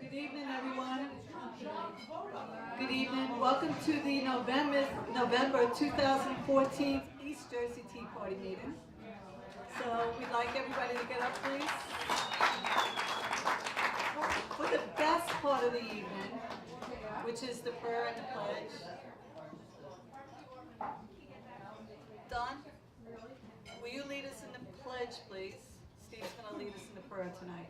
Good evening, everyone. Good evening. Welcome to the November 2014 East Jersey Tea Party meeting. So we'd like everybody to get up, please. For the best part of the evening, which is the prayer and the pledge. Don, will you lead us in the pledge, please? Steve's going to lead us in the prayer tonight.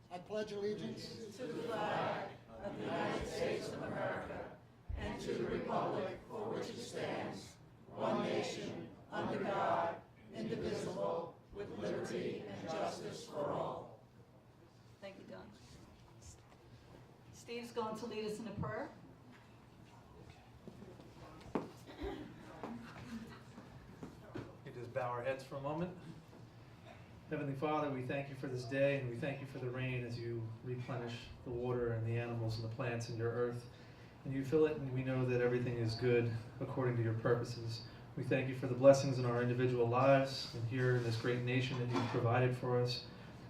I pledge allegiance to the flag of the United States of America and to the republic for which it stands, one nation, under God, indivisible, with liberty and justice for all. Thank you, Don. Steve's going to lead us in a prayer. We just bow our heads for a moment. Heavenly Father, we thank you for this day, and we thank you for the rain as you replenish the water and the animals and the plants in your earth. And you fill it, and we know that everything is good according to your purposes. We thank you for the blessings in our individual lives and here in this great nation that you've provided for us.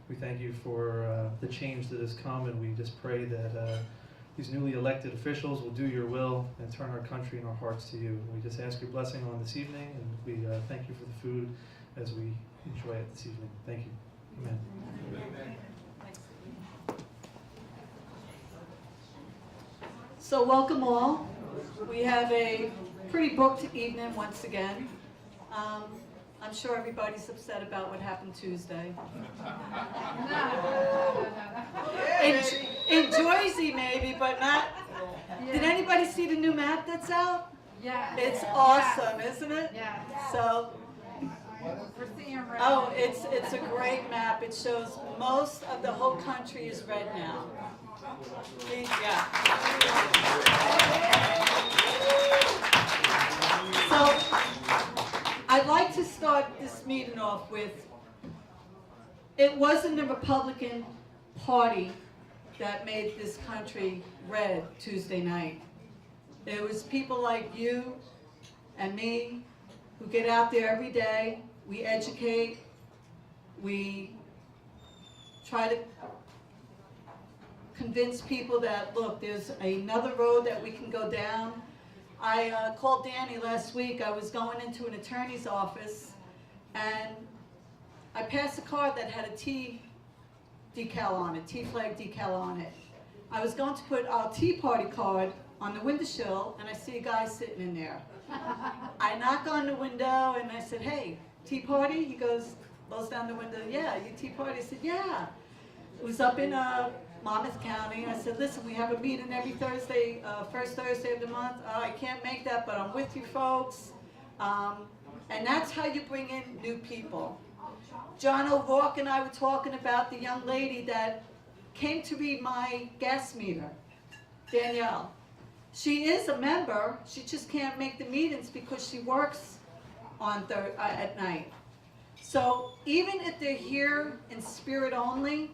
We thank you for the change that has come, and we just pray that these newly elected officials will do your will and turn our country and our hearts to you. We just ask your blessing on this evening, and we thank you for the food as we enjoy it this evening. Thank you. Amen. So welcome all. We have a pretty booked evening once again. I'm sure everybody's upset about what happened Tuesday. In Jersey maybe, but not. Did anybody see the new map that's out? Yeah. It's awesome, isn't it? Yeah. So, We're seeing red. oh, it's a great map. It shows most of the whole country is red now. Yeah. So, I'd like to start this meeting off with, it wasn't the Republican Party that made this country red Tuesday night. It was people like you and me who get out there every day. We educate, we try to convince people that, look, there's another road that we can go down. I called Danny last week. I was going into an attorney's office, and I passed a car that had a T decal on it, T flag decal on it. I was going to put our Tea Party card on the windowsill, and I see a guy sitting in there. I knock on the window, and I said, hey, Tea Party? He goes down the window, yeah, you Tea Party? I said, yeah. It was up in Monmouth County. I said, listen, we have a meeting every Thursday, first Thursday of the month. I can't make that, but I'm with you folks. And that's how you bring in new people. John O'Rourke and I were talking about the young lady that came to read my gas meter, Danielle. She is a member, she just can't make the meetings because she works on at night. So even if they're here in spirit only,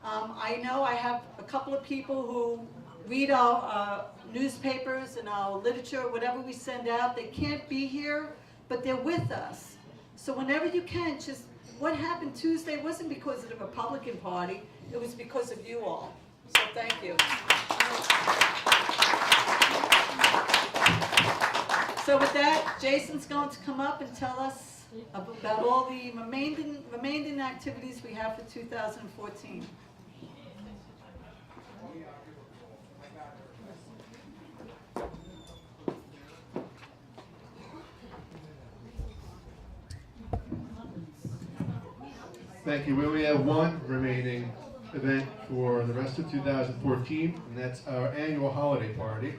I know I have a couple of people who read our newspapers and our literature, whatever we send out. They can't be here, but they're with us. So whenever you can, just what happened Tuesday wasn't because of the Republican Party, it was because of you all. So thank you. So with that, Jason's going to come up and tell us about all the remaining activities we have for 2014. Thank you. We only have one remaining event for the rest of 2014, and that's our annual holiday party.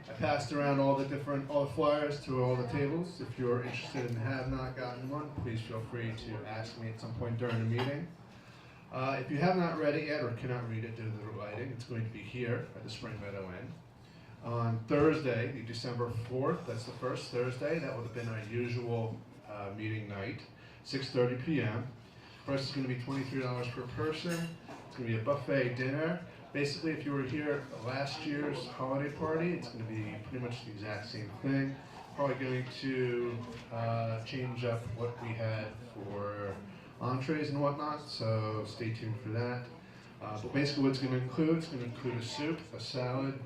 I passed around all the flyers to all the tables. If you're interested and have not gotten one, please feel free to ask me at some point during the meeting. If you have not read it yet or cannot read it due to the lighting, it's going to be here at the Spring Meadow Inn. On Thursday, December 4th, that's the first Thursday, that would have been our usual meeting night, 6:30 p.m. Price is going to be $23 per person. It's going to be a buffet dinner Basically, if you were here at last year's holiday party, it's going to be pretty much the exact same thing. Probably going to change up what we had for entrees and whatnot, so stay tuned for that. But basically what it's going to include a soup, a salad,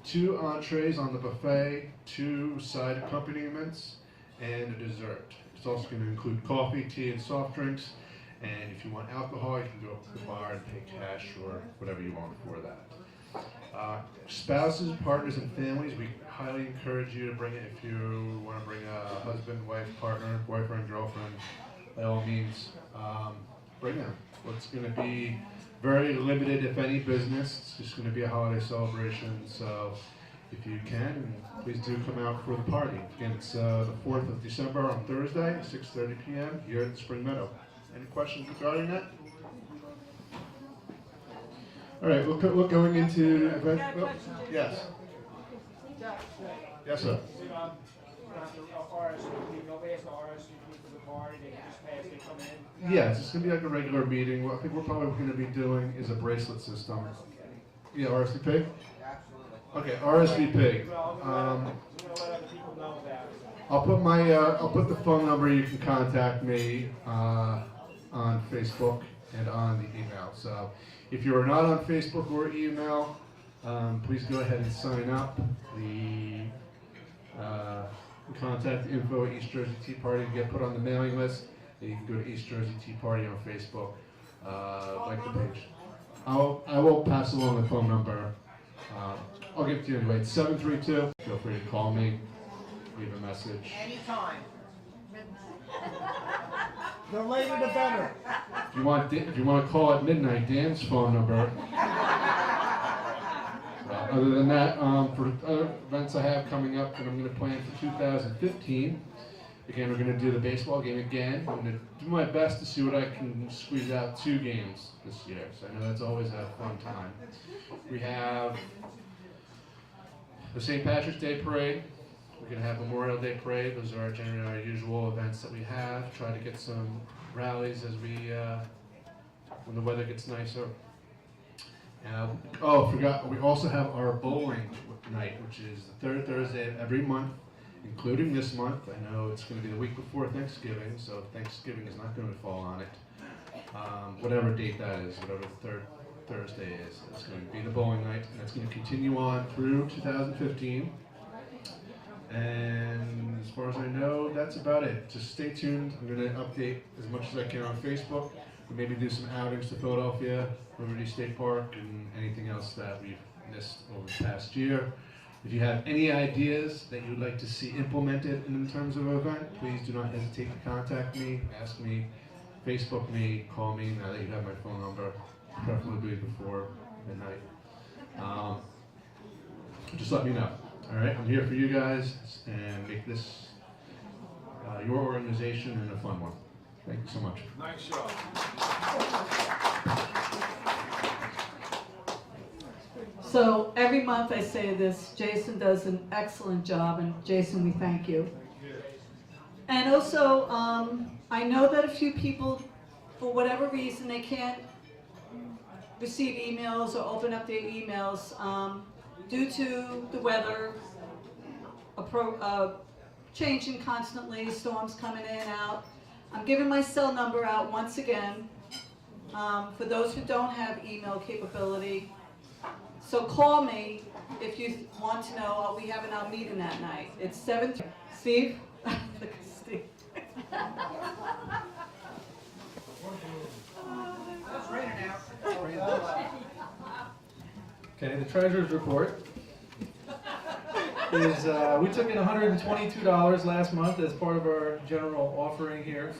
2 entrees on the buffet, 2 side accompaniments, and a dessert. It's also going to include coffee, tea, and soft drinks. And if you want alcohol, you can go up to the bar and pay cash or whatever you want for that. Spouses, partners, and families, we highly encourage you to bring it. If you want to bring a husband, wife, partner, boyfriend, girlfriend, by all means, bring them. It's going to be very limited, if any, business. It's just going to be a holiday celebration, so if you can, please do come out for the party. Again, it's the 4th of December on Thursday, 6:30 p.m. here at Spring Meadow. Any questions regarding that? All right, we're going into event. Oh, yes. Yes, sir. Yes, it's going to be like a regular meeting. What I think we're probably going to be doing is a bracelet system. Yeah, RSVP? Okay, RSVP. I'll put the phone number. You can contact me on Facebook and on the email. So if you are not on Facebook or email, please go ahead and sign up. The contact info at East Jersey Tea Party to get put on the mailing list. You can go to East Jersey Tea Party on Facebook, like the page. I will pass along the phone number. I'll give it to you anyway. It's 732. Feel free to call me, leave a message. Anytime. The later the better. If you want to call at midnight, Dan's phone number. Other than that, for other events I have coming up that I'm going to plan for 2015, again, we're going to do the baseball game again. I'm going to do my best to see what I can squeeze out 2 games this year. So I know that's always a fun time. We have the St. Patrick's Day Parade. We're going to have Memorial Day Parade. Those are generally our usual events that we have. Try to get some rallies as when the weather gets nicer. Forgot, we also have our bowling night, which is the 3rd Thursday of every month, including this month. I know it's going to be the week before Thanksgiving, so Thanksgiving is not going to fall on it. Whatever date that is, whatever the 3rd Thursday is, it's going to be the bowling night, and it's going to continue on through 2015. And as far as I know, that's about it. Just stay tuned. I'm going to update as much as I can on Facebook. Maybe do some outings to Philadelphia, Liberty State Park, and anything else that we've missed over the past year. If you have any ideas that you'd like to see implemented in terms of an event, please do not hesitate to contact me, ask me, Facebook me, call me now that you have my phone number, preferably before midnight. Just let me know. All right, I'm here for you guys and make this your organization and a fun one. Thank you so much. Nice job. So every month I say this, Jason does an excellent job, and Jason, we thank you. And also, I know that a few people, for whatever reason, they can't receive emails or open up their emails due to the weather changing constantly, storms coming in and out. I'm giving my cell number out once again for those who don't have email capability. So call me if you want to know. We have our meeting that night. It's 7. Steve? Look at Steve. It's raining out. Okay, the treasurer's report is, we took in $122 last month as part of our general offering here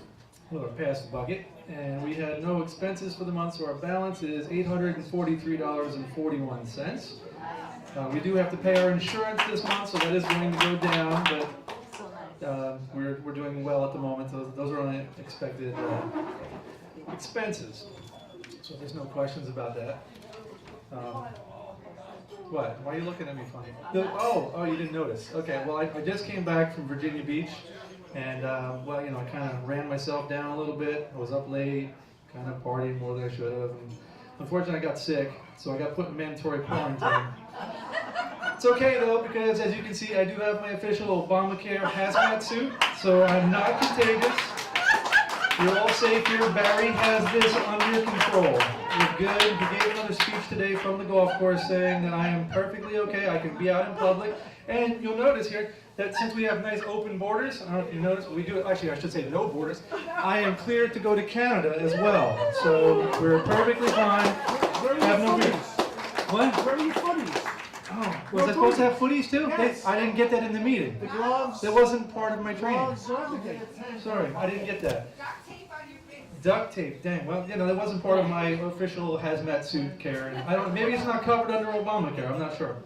with our past bucket, and we had no expenses for the month, so our balance is $843.41. We do have to pay our insurance this month, so that is going to go down, but we're doing well at the moment. Those are unexpected expenses, so there's no questions about that. What? Why are you looking at me funny? Oh, you didn't notice. Okay, well, I just came back from Virginia Beach, and, I kind of ran myself down a little bit. I was up late, kind of partying more than I should have. And Unfortunately, I got sick, so I got put in mandatory quarantine. It's okay though, because as you can see, I do have my official Obamacare hazmat suit, so I'm not contagious. You're all safe here. Barry has this under control. You're good. He gave another speech today from the golf course saying that I am perfectly okay. I can be out in public. And you'll notice here that since we have nice open borders, I don't know if you noticed, we do, actually I should say no borders, I am cleared to go to Canada as well. So we're perfectly fine. Where are your Have no footies? What? Where are your footies? Oh, was I supposed to have footies too? Yes. I didn't get that in the meeting. The gloves? That wasn't part of my training. Gloves, everything. Sorry, I didn't get that. Duct tape on your face. Duct tape, dang. Well, you know, that wasn't part of my official hazmat suit, Karen. I don't. Maybe it's not covered under Obamacare. I'm not sure.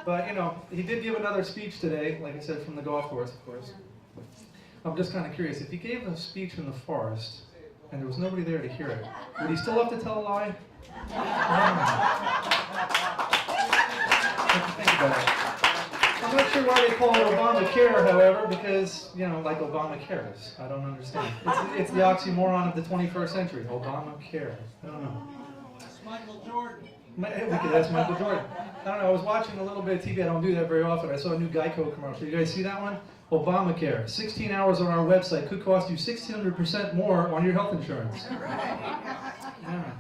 But you know, he did give another speech today, like I said, from the golf course, of course. I'm just kind of curious. If he gave a speech in the forest and there was nobody there to hear it, would he still have to tell a lie? Think about it. I'm not sure why they call it Obamacare, however, because, you know, like Obama cares. I don't understand. It's the oxymoron of the 21st century. Obamacare. I don't know. It's Michael Jordan. We could ask Michael Jordan. I don't know. I was watching a little bit of TV. I don't do that very often. I saw a new Geico commercial. You guys see that one? Obamacare. 16 hours on our website could cost you 1,600% more on your health insurance. Yeah.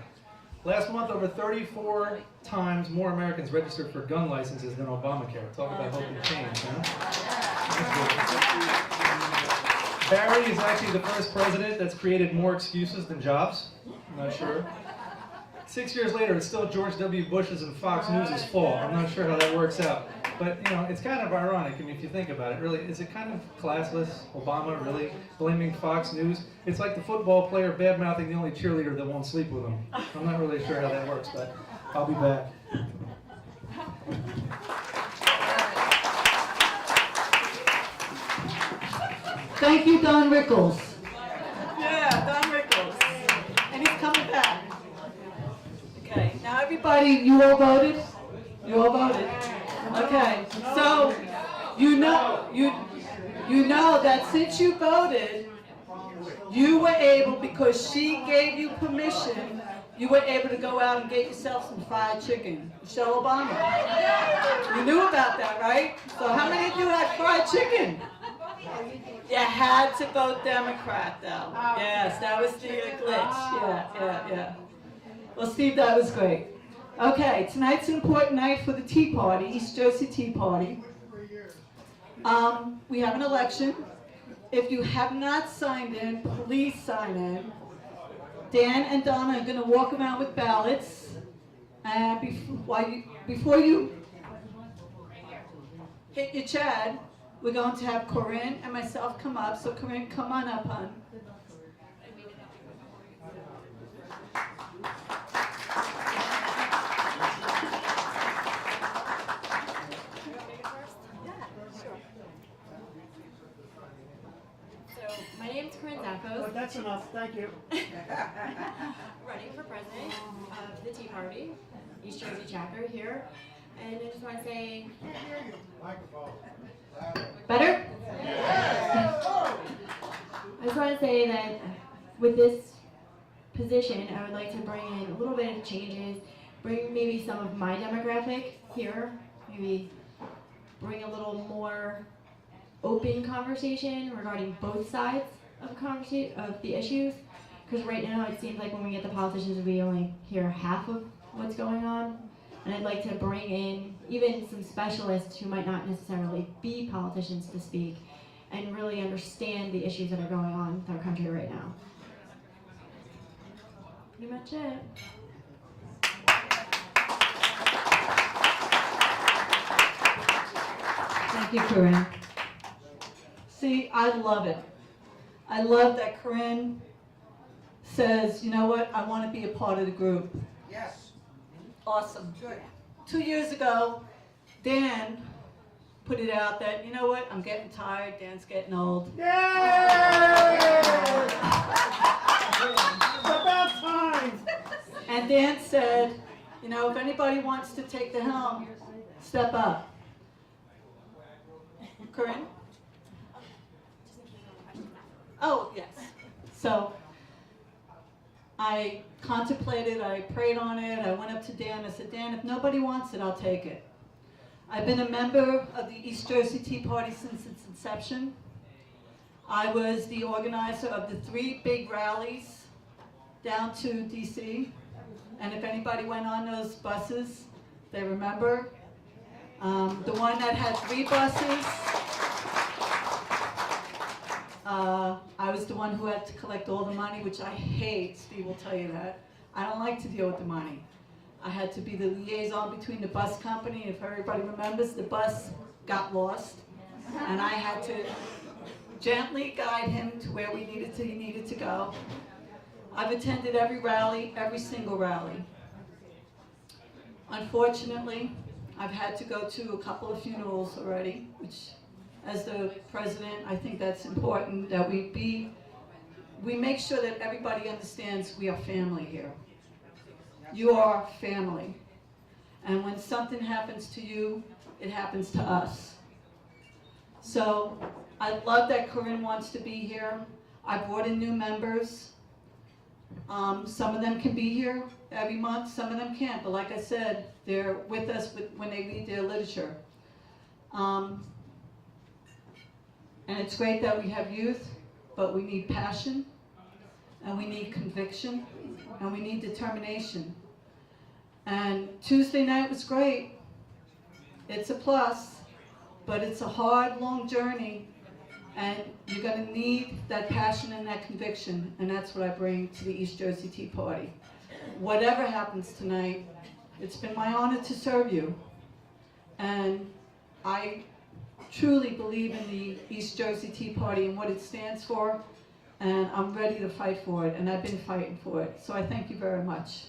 Last month, over 34 times more Americans registered for gun licenses than Obamacare. Talk about hope and change, huh? Barry is actually the first president that's created more excuses than jobs. I'm not sure. 6 years later, it's still George W. Bush's and Fox News' fault. I'm not sure how that works out. But, you know, it's kind of ironic. I mean, if you think about it, really, is it kind of classless? Obama really blaming Fox News? It's like the football player bad-mouthing the only cheerleader that won't sleep with him. I'm not really sure how that works, but I'll be back. Thank you, Don Rickles. Yeah, Don Rickles. And he's coming back. Okay, now everybody, you all voted? You all voted? Okay, so you know that since you voted, you were able, because she gave you permission, you were able to go out and get yourself some fried chicken. Michelle Obama. You knew about that, right? So how many of you had fried chicken? You had to vote Democrat, though. Yes, that was the glitch. Yeah. Well, Steve, that was great. Okay, tonight's an important night for the Tea Party, East Jersey Tea Party. We have an election. If you have not signed in, please sign in. Dan and Donna are going to walk around with ballots. And before you hit your Chad, we're going to have Corinne and myself come up. So Corinne, come on up, hon. My name's Corinne But Zappos, that's enough, thank you. running for president of the Tea Party, East Jersey chapter here. And I just want to say, better? I just want to say that with this position, I would like to bring in a little bit of changes, bring maybe some of my demographic here, maybe bring a little more open conversation regarding both sides of the issues, because right now it seems like when we get the politicians, we only hear half of what's going on. And I'd like to bring in even some specialists who might not necessarily be politicians to speak and really understand the issues that are going on with our country right now. Pretty much it. Thank you, Corinne. See, I love it. I love that Corinne says, you know what, I want to be a part of the group. Yes. Awesome. Good. 2 years ago, Dan put it out that, you know what, I'm getting tired, Dan's getting old. Yay! About time! And Dan said, you know, if anybody wants to take the helm, step up. Corinne? Oh, yes. So, I contemplated, I prayed on it, I went up to Dan, I said, Dan, if nobody wants it, I'll take it. I've been a member of the East Jersey Tea Party since its inception. I was the organizer of the 3 big rallies down to DC. And if anybody went on those buses, they remember. The one that had 3 buses, I was the one who had to collect all the money, which I hate. Steve will tell you that. I don't like to deal with the money. I had to be the liaison between the bus company. If everybody remembers, the bus got lost, and I had to gently guide him to where he needed to go. I've attended every rally, every single rally. Unfortunately, I've had to go to a couple of funerals already, which, as the president, I think that's important that we make sure that everybody understands we are family here. You are family. And when something happens to you, it happens to us. So I love that Corinne wants to be here. I brought in new members. Some of them can be here every month, some of them can't, but like I said, they're with us when they read their literature. And it's great that we have youth, but we need passion, and we need conviction, and we need determination. And Tuesday night was great. It's a plus, but it's a hard, long journey, and you're going to need that passion and that conviction, and that's what I bring to the East Jersey Tea Party. Whatever happens tonight, it's been my honor to serve you, and I truly believe in the East Jersey Tea Party and what it stands for, and I'm ready to fight for it, and I've been fighting for it. So I thank you very much.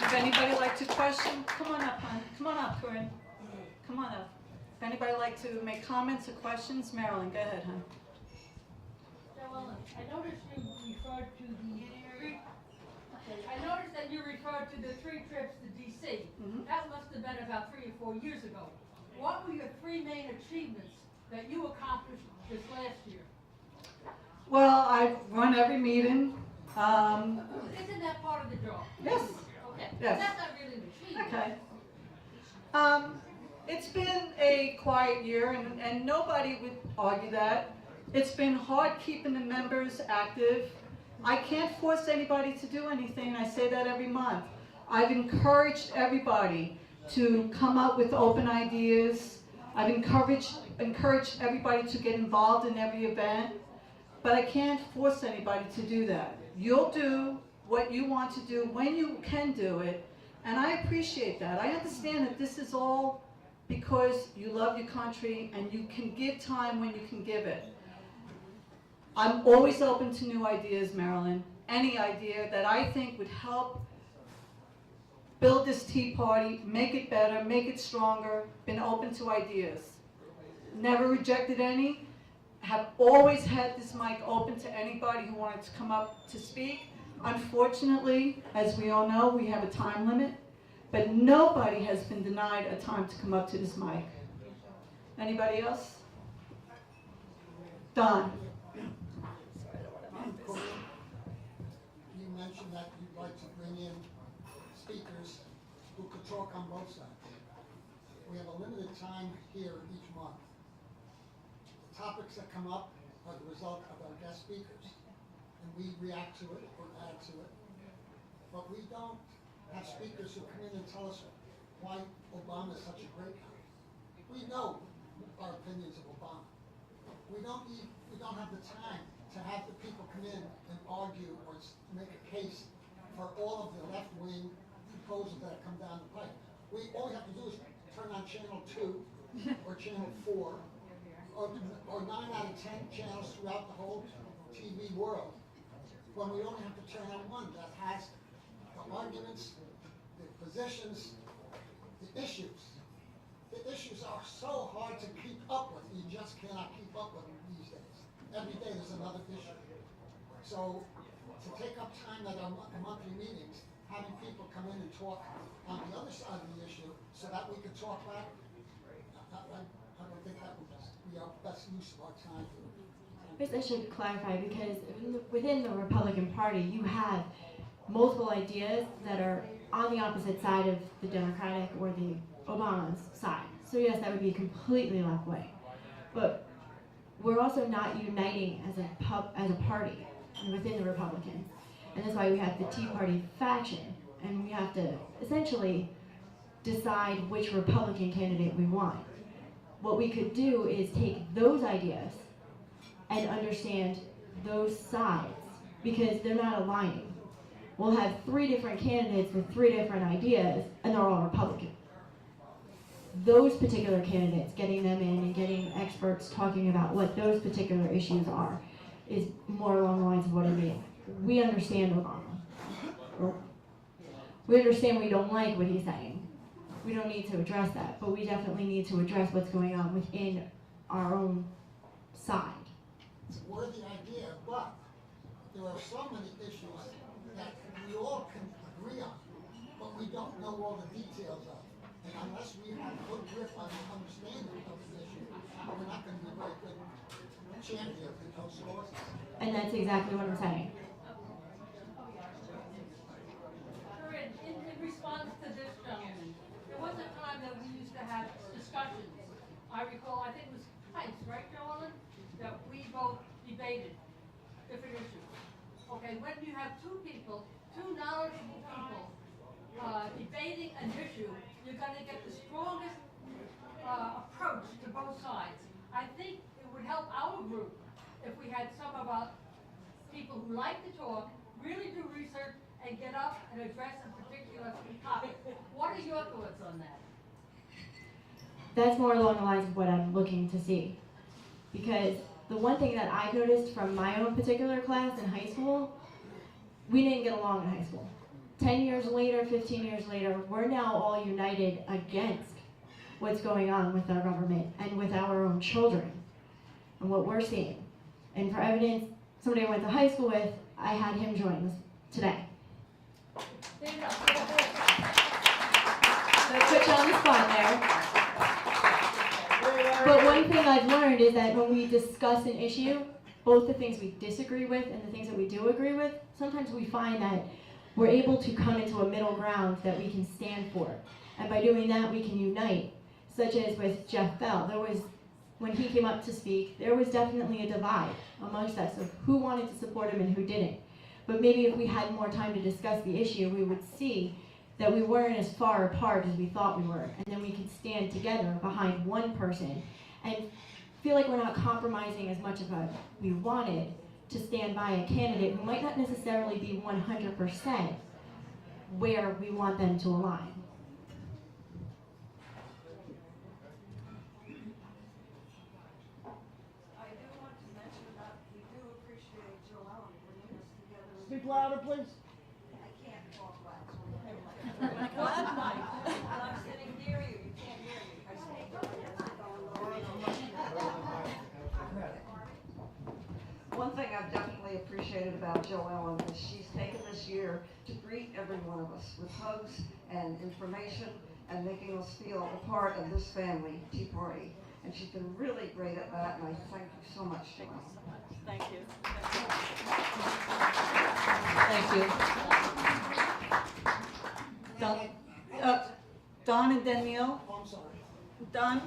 If anybody would like to question, come on up, hon. Come on up, Corinne. Come on up. If anybody would like to make comments or questions, Marilyn, go ahead, hon. Well, I noticed you referred to I noticed that you referred to the 3 trips to DC. Mhm. That must have been about 3 or 4 years ago. What were your 3 main achievements that you accomplished this last year? Well, I've run every meeting. Isn't that part of the job? Yes. Okay. Yes. That's not really an achievement. Okay. It's been a quiet year, and nobody would argue that. It's been hard keeping the members active. I can't force anybody to do anything. I say that every month. I've encouraged everybody to come up with open ideas. I've encouraged everybody to get involved in every event, but I can't force anybody to do that. You'll do what you want to do when you can do it, and I appreciate that. I understand that this is all because you love your country and you can give time when you can give it. I'm always open to new ideas, Marilyn. Any idea that I think would help build this Tea Party, make it better, make it stronger, been open to ideas. Never rejected any, have always had this mic open to anybody who wanted to come up to speak. Unfortunately, as we all know, we have a time limit, but nobody has been denied a time to come up to this mic. Anybody else? Don. You mentioned that you'd like to bring in speakers who could talk on both sides. We have a limited time here each month. The topics that come up are the result of our guest speakers, and we react to it or add to it. But we don't have speakers who come in and tell us why Obama is such a great guy. We know our opinions of Obama. We don't have the time to have the people come in and argue or make a case for all of the left-wing proposals that have come down the pipe. All we have to do is turn on channel 2 or channel 4 or 9 out of 10 channels throughout the whole TV world, when we only have to turn on one that has the arguments, the positions, the issues. The issues are so hard to keep up with. You just cannot keep up with them these days. Every day there's another issue. So to take up time at our monthly meetings, having people come in and talk on the other side of the issue so that we can talk back, I don't think that would be our best use of our time. I guess I should clarify because within the Republican Party, you have multiple ideas that are on the opposite side of the Democratic or the Obama's side. So yes, that would be completely left wing. But we're also not uniting as a party within the Republicans. And that's why we have the Tea Party faction. And we have to essentially decide which Republican candidate we want. What we could do is take those ideas and understand those sides, because they're not aligning. We'll have 3 different candidates with 3 different ideas, and they're all Republican. Those particular candidates, getting them in and getting experts talking about what those particular issues are, is more along the lines of what I mean. We understand Obama. We understand we don't like what he's saying. We don't need to address that, but we definitely need to address what's going on within our own side. It's a worthy idea, but there are so many issues that we all can agree on, but we don't know all the details of. And unless we have a good grip on the understanding of the issue, we're not going to be a very good champion in those causes. And that's exactly what I'm saying. Corinne, in response to this gentleman, there was a time that we used to have discussions. I recall, I think it was twice, right, Joe Ellen? That we both debated different issues. Okay, when you have 2 people, 2 knowledgeable people, debating an issue, you're going to get the strongest approach to both sides. I think it would help our group if we had some of our people who like to talk, really do research, and get up and address a particular topic. What are your thoughts on that? That's more along the lines of what I'm looking to see. Because the one thing that I've noticed from my own particular class in high school, we didn't get along in high school. 10 years later, 15 years later, we're now all united against what's going on with our government and with our own children and what we're seeing. And for evidence, somebody I went to high school with, I had him join us today. Stand up. So I put you on the spot there. But one thing I've learned is that when we discuss an issue, both the things we disagree with and the things that we do agree with, sometimes we find that we're able to come into a middle ground that we can stand for. And by doing that, we can unite. Such as with Jeff Bell. When he came up to speak, there was definitely a divide amongst us of who wanted to support him and who didn't. But maybe if we had more time to discuss the issue, we would see that we weren't as far apart as we thought we were. And then we could stand together behind one person and feel like we're not compromising as much as we wanted to stand by a candidate who might not necessarily be 100% where we want them to align. I do want to mention that we do appreciate Joe Allen bringing us together. Speak louder, please. I can't talk loud. I'm sitting near you, you can't hear me. I speak up against it going low. One thing I've definitely appreciated about Jo Ellen is she's taken this year to greet every one of us with hugs and information and making us feel a part of this family, Tea Party. And she's been really great at that, and I thank you so much, Jo Ellen. Thank you. Thank you. Don and Danielle? Oh, I'm sorry. Don?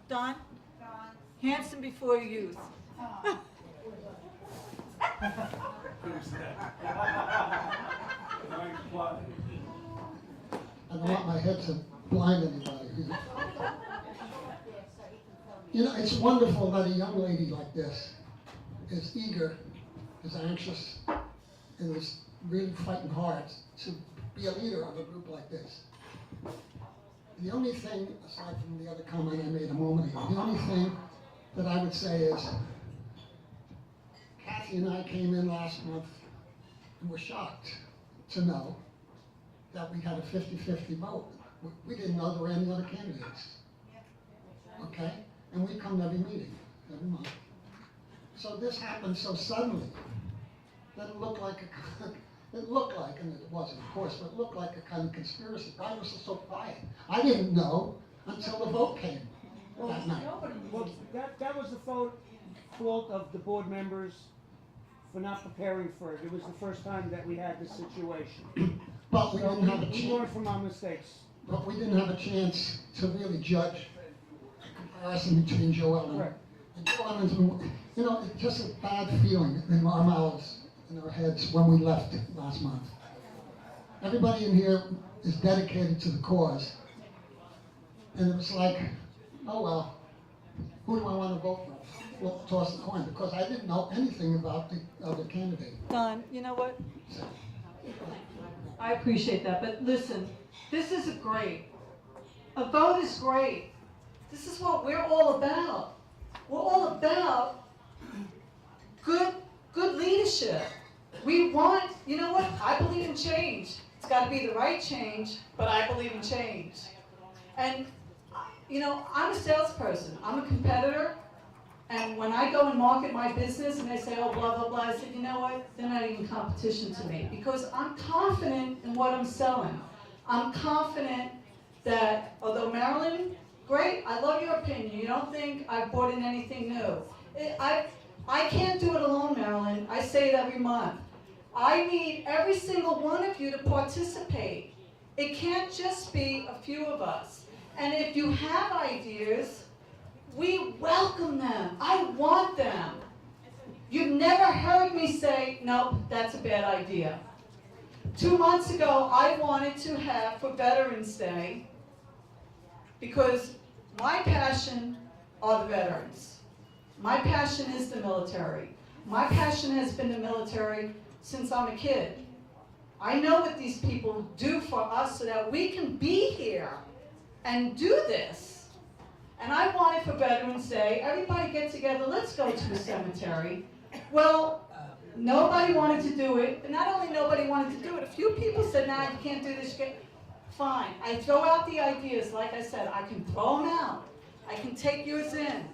Don? Hanson before youth. I don't want my head to blind anybody. You know, it's wonderful that a young lady like this is eager, is anxious, and is really fighting hard to be a leader of a group like this. The only thing, aside from the other comment I made a moment ago, the only thing that I would say is, Kathy and I came in last month and were shocked to know that we had a 50-50 vote. We didn't know there were any other candidates. Okay? And we come to every meeting, every month. So this happened so suddenly that it looked like and it wasn't, of course, but it looked like a kind of conspiracy. Why was it so quiet? I didn't know until the vote came that night. Well, that was the vote fault of the board members for not preparing for it. It was the first time that we had this situation. But we So didn't have a we learn chance, from our mistakes. but we didn't have a chance to really judge the comparison between Joel Correct. and Joel. You know, it's just a bad feeling in our mouths, in our heads when we left last month. Everybody in here is dedicated to the cause. And it was like, oh well, who do I want to vote for? We'll toss the coin, because I didn't know anything about the other candidate. Don, you know what? I appreciate that, but listen, this is great. A vote is great. This is what we're all about. We're all about good leadership. We want, you know what? I believe in change. It's got to be the right change, but I believe in change. And, you know, I'm a salesperson. I'm a competitor. And when I go and market my business and they say, oh, blah, blah, blah, I said, you know what? They're not even competition to me, because I'm confident in what I'm selling. I'm confident that, although Marilyn, great, I love your opinion. You don't think I've brought in anything new. I can't do it alone, Marilyn. I say it every month. I need every single one of you to participate. It can't just be a few of us. And if you have ideas, we welcome them. I want them. You've never heard me say, nope, that's a bad idea. 2 months ago, I wanted to have for Veterans Day, because my passion are the veterans. My passion is the military. My passion has been the military since I'm a kid. I know what these people do for us so that we can be here and do this. And I wanted for Veterans Day, everybody get together, let's go to the cemetery. Well, nobody wanted to do it, but not only nobody wanted to do it, a few people said, nah, you can't do this. Fine, I throw out the ideas, like I said, I can throw them out. I can take yours in.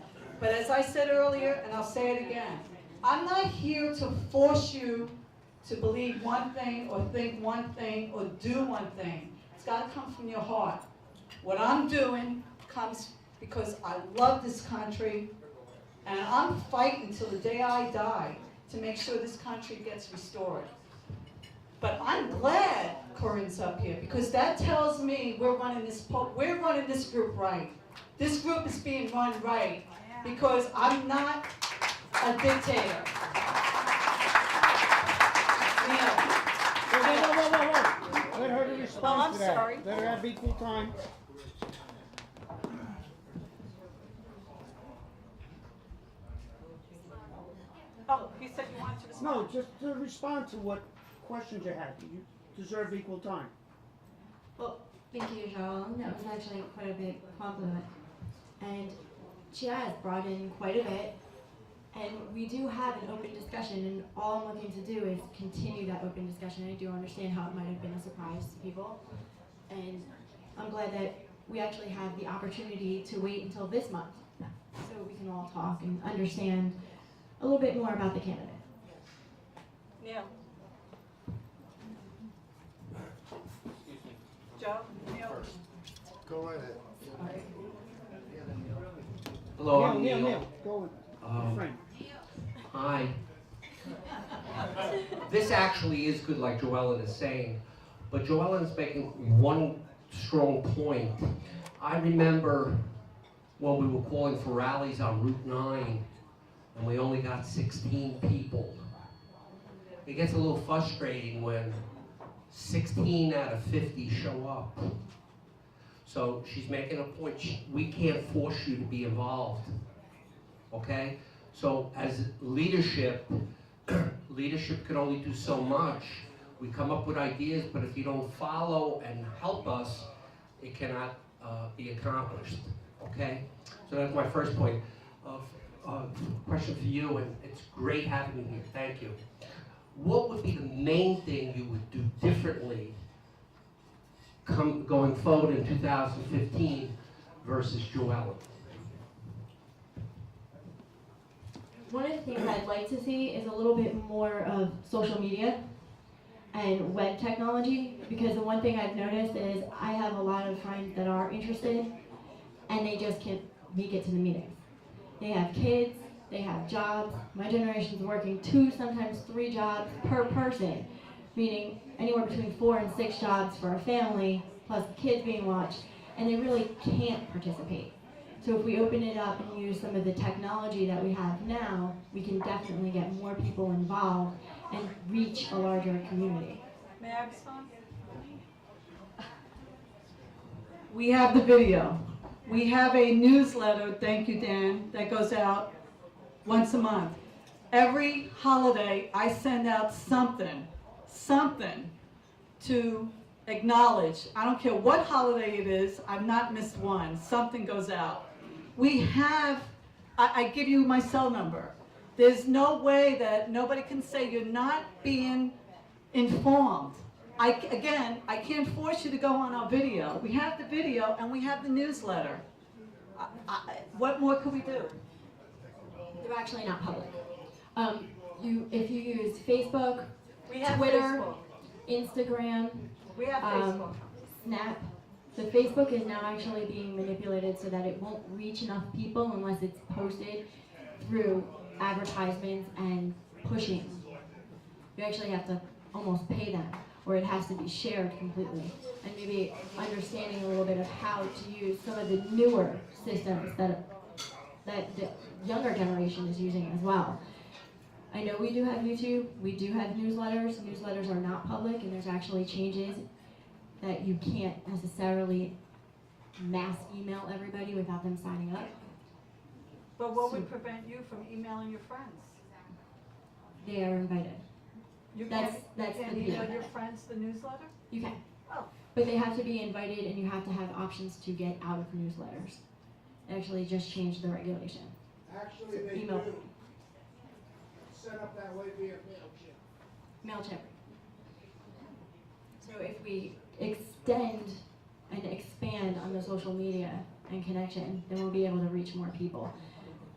But as I said earlier, and I'll say it again, I'm not here to force you to believe one thing or think one thing or do one thing. It's got to come from your heart. What I'm doing comes because I love this country, and I'm fighting till the day I die to make sure this country gets restored. But I'm glad Corinne's up here, because that tells me we're running this group right. This group is being run right, because I'm not a dictator. Whoa. Let her respond Oh, I'm to that. sorry. Let her have equal time. Oh, you said you wanted to respond? No, just to respond to what questions you had. You deserve equal time. Well, thank you, Joel. That was actually quite a big compliment. And she has brought in quite a bit. And we do have an open discussion, and all I'm looking to do is continue that open discussion. I do understand how it might have been a surprise to people. And I'm glad that we actually have the opportunity to wait until this month so we can all talk and understand a little bit more about the candidate. Neil. Joe? Neil? Go right ahead. Hello, I'm Neil, Neil. go with Um, your friend. Hi. This actually is good, like Joellen is saying, but Joellen is making one strong point. I remember when we were calling for rallies on Route 9, and we only got 16 people. It gets a little frustrating when 16 out of 50 show up. So she's making a point. We can't force you to be involved, okay? So as leadership, leadership can only do so much. We come up with ideas, but if you don't follow and help us, it cannot be accomplished, okay? So that's my first point. Question for you, and it's great having you here, thank you. What would be the main thing you would do differently going forward in 2015 versus Joellen? One of the things I'd like to see is a little bit more of social media and web technology, because the one thing I've noticed is I have a lot of friends that are interested and they just can't make it to the meetings. They have kids, They have jobs. My generation's working 2, sometimes 3 jobs per person, meaning anywhere between 4 and 6 jobs for a family, plus the kids being watched, and they really can't participate. So if we open it up and use some of the technology that we have now, we can definitely get more people involved and reach a larger community. May I respond? We have the video. We have a newsletter, thank you, Dan, that goes out once a month. Every holiday, I send out something to acknowledge. I don't care what holiday it is, I've not missed one. Something goes out. We have, I give you my cell number. There's no way that nobody can say you're not being informed. Again, I can't force you to go on our video. We have the video and we have the newsletter. What more could we do? They're actually not public. If you use Facebook, We have Twitter, Facebook. Instagram, We have Facebook. Snap, the Facebook is now actually being manipulated so that it won't reach enough people unless it's posted through advertisements and pushing. You actually have to almost pay them, or it has to be shared completely. And maybe understanding a little bit of how to use some of the newer systems that the younger generation is using as well. I know we do have YouTube, we do have newsletters. Newsletters are not public, and there's actually changes that you can't necessarily mass email everybody without them signing up. But what would prevent you from emailing your friends? They are invited. You That's can't the email deal. your friends the newsletter? You can. Oh. But they have to be invited, and you have to have options to get out of newsletters. They actually just changed the regulation. Actually, So they email. do. Set up that way via MailChimp. MailChimp. So if we extend and expand on the social media and connection, then we'll be able to reach more people.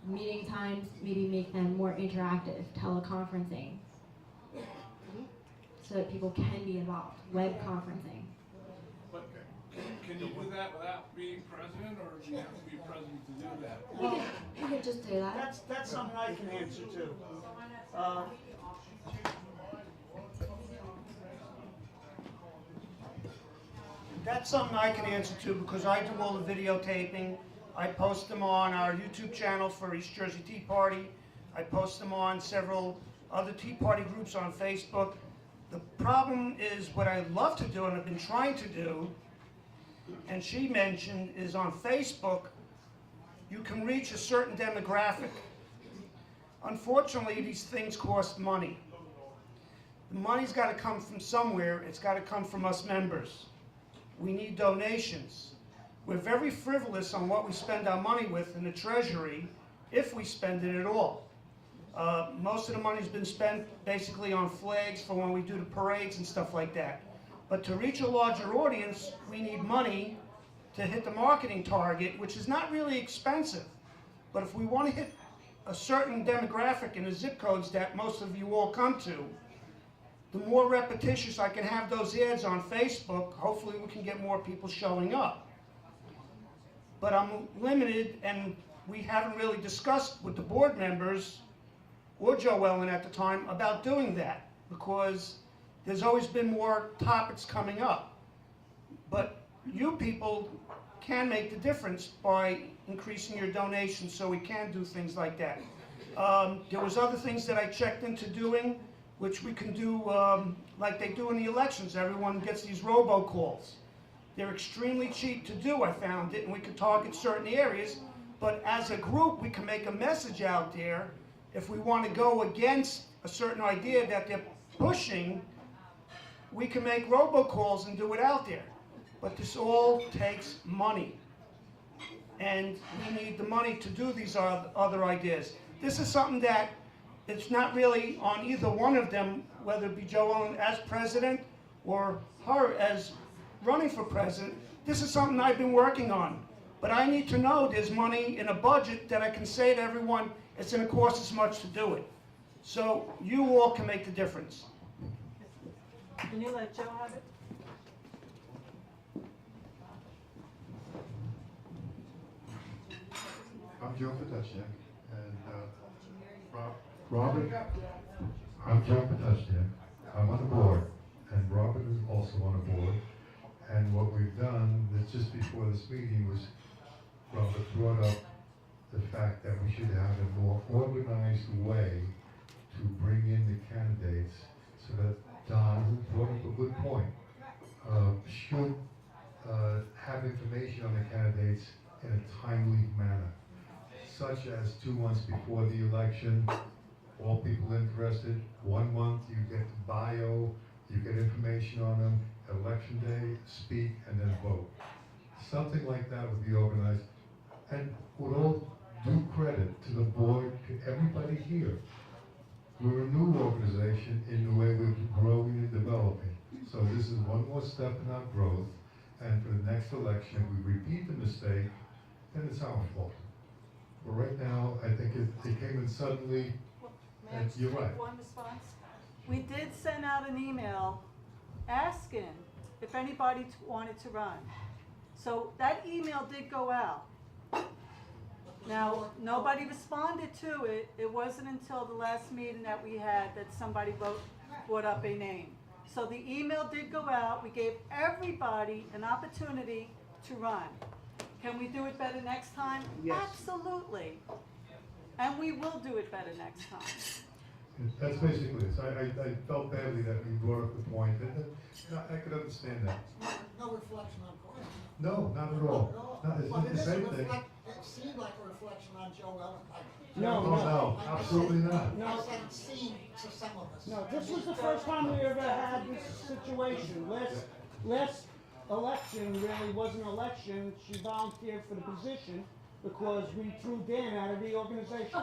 Meeting times, maybe make them more interactive, teleconferencing, so that people can be involved, web conferencing. But can you do that without being president, or do you have to be president to do that? We could just do that. That's something I can answer to. That's something I can answer to because I do all the videotaping. I post them on our YouTube channel for East Jersey Tea Party. I post them on several other Tea Party groups on Facebook. The problem is what I love to do and I've been trying to do, and she mentioned, is on Facebook, you can reach a certain demographic. Unfortunately, these things cost money. The money's got to come from somewhere. It's got to come from us members. We need donations. We're very frivolous on what we spend our money with in the Treasury, if we spend it at all. Most of the money's been spent basically on flags for when we do the parades and stuff like that. But to reach a larger audience, we need money to hit the marketing target, which is not really expensive. But if we want to hit a certain demographic in the zip codes that most of you all come to, the more repetitious I can have those ads on Facebook, hopefully we can get more people showing up. But I'm limited, and we haven't really discussed with the board members or Joe Ellen at the time about doing that, because there's always been more topics coming up. But you people can make the difference by increasing your donations so we can do things like that. There was other things that I checked into doing, which we can do like they do in the elections. Everyone gets these robocalls. They're extremely cheap to do, I found it, and we can target certain areas. But as a group, we can make a message out there. If we want to go against a certain idea that they're pushing, we can make robocalls and do it out there. But this all takes money. And we need the money to do these other ideas. This is something that it's not really on either one of them, whether it be Joe Ellen as president or her as running for president. This is something I've been working on. But I need to know there's money in a budget that I can say to everyone, it's going to cost as much to do it. So you all can make the difference. Can you let Joe have it? I'm Joe Fatashek, and Robert, I'm John Petrushniak. I'm on the board, and Robert is also on the board. And what we've done, is just before this meeting, was Robert brought up the fact that we should have a more organized way to bring in the candidates, so that Don, who brought up a good point, should have information on the candidates in a timely manner, such as 2 months before the election, all people interested, 1 month you get the bio, you get information on them, election day, speak, and then vote. Something like that would be organized, and with all due credit to the board, to everybody here, we're a new organization in the way we're growing and developing. So this is one more step in our growth, and for the next election, if we repeat the mistake, then it's our fault. But right now, I think it came in suddenly, May I and just you're make right. one response? We did send out an email asking if anybody wanted to run. So that email did go out. Now, nobody responded to it. It wasn't until the last meeting that we had that somebody brought up a name. So the email did go out. We gave everybody an opportunity to run. Can we do it better next time? Yes. Absolutely. And we will do it better next time. That's basically it. So I felt badly that you brought up the point, and I could understand that. No reflection on Cory. No, not at all. No, Well, it's the same thing. It seemed like a reflection on Joe Ellen. No, absolutely not. I said it seemed to some of us. No, this was the first time we ever had this situation. Last election really wasn't an election. She volunteered for the position because we threw Dan out of the organization.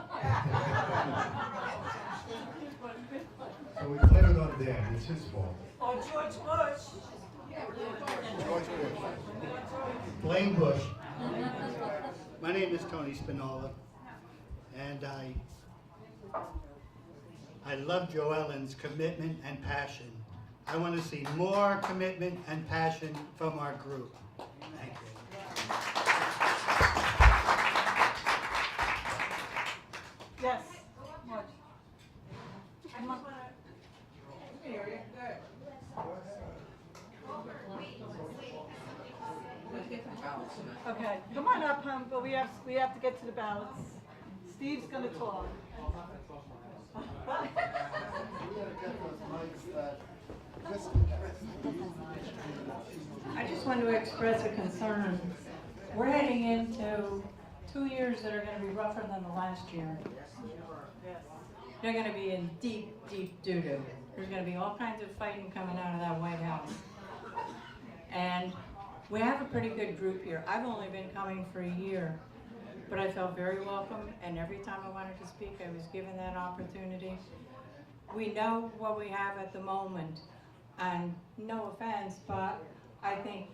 So we blame it on Dan, it's his fault. Or George Bush. Blaine Bush. My name is Tony Spinola, and I love Joe Ellen's commitment and passion. I want to see more commitment and passion from our group. Thank you. Yes. Marge. Come on. Okay, come on up, but we have to get to the ballots. Steve's gonna talk. I just want to express a concern. We're heading into 2 years that are going to be rougher than the last year. They're going to be in deep, deep doo-doo. There's going to be all kinds of fighting coming out of that White House. And we have a pretty good group here. I've only been coming for a year, but I felt very welcome, and every time I wanted to speak, I was given that opportunity. We know what we have at the moment, and no offense, but I think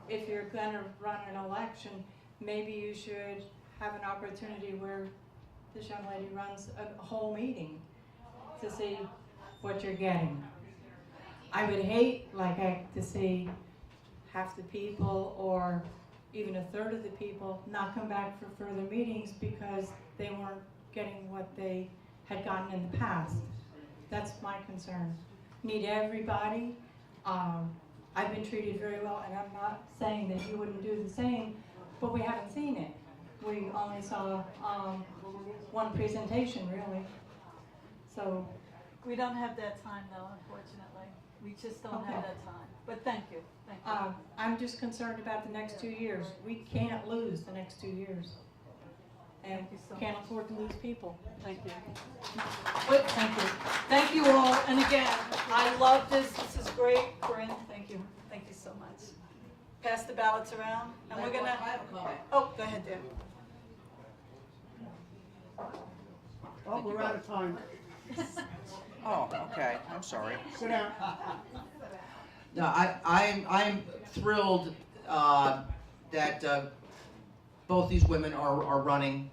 if you're gonna run an election, maybe you should have an opportunity where this young lady runs a whole meeting to see what you're getting. I would hate, like heck, to see half the people or even a third of the people not come back for further meetings because they weren't getting what they had gotten in the past. That's my concern. Need everybody. I've been treated very well, and I'm not saying that you wouldn't do the same, but we haven't seen it. We only saw one presentation, really. So We don't have that time though, unfortunately. We just don't have that time. But thank you, thank you. I'm just concerned about the next 2 years. We can't lose the next 2 years. And Thank you so can't much. afford to lose people. Thank you. Thank you. Thank you all, and again, I love this is great. Corinne, thank you so much. Pass the ballots around, and we're gonna. I have a comment. Oh, go ahead, Dan. Oh, we're out of time. Oh, okay, I'm sorry. Sit down. No, I'm thrilled that both these women are running.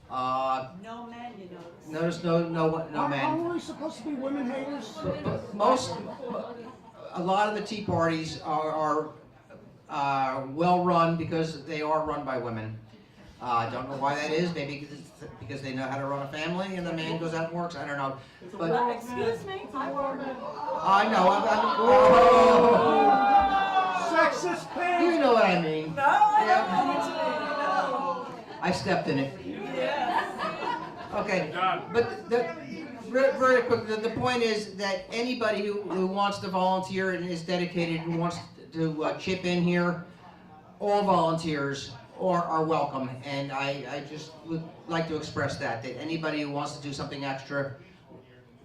No men, you notice. Aren't No men. we supposed to be women haters? A lot of the Tea Parties are well run because they are run by women. I don't know why that is. Maybe because because they know how to run a family, and the man goes out and works. I don't know, but Excuse me, I work. I know. Sexist pig! You know what I mean. No, I don't know what you mean, no. I stepped in it. Yes. Okay, but very quick, the point is that anybody who wants to volunteer and is dedicated and wants to chip in here, all volunteers are welcome. And I just would like to express that anybody who wants to do something extra,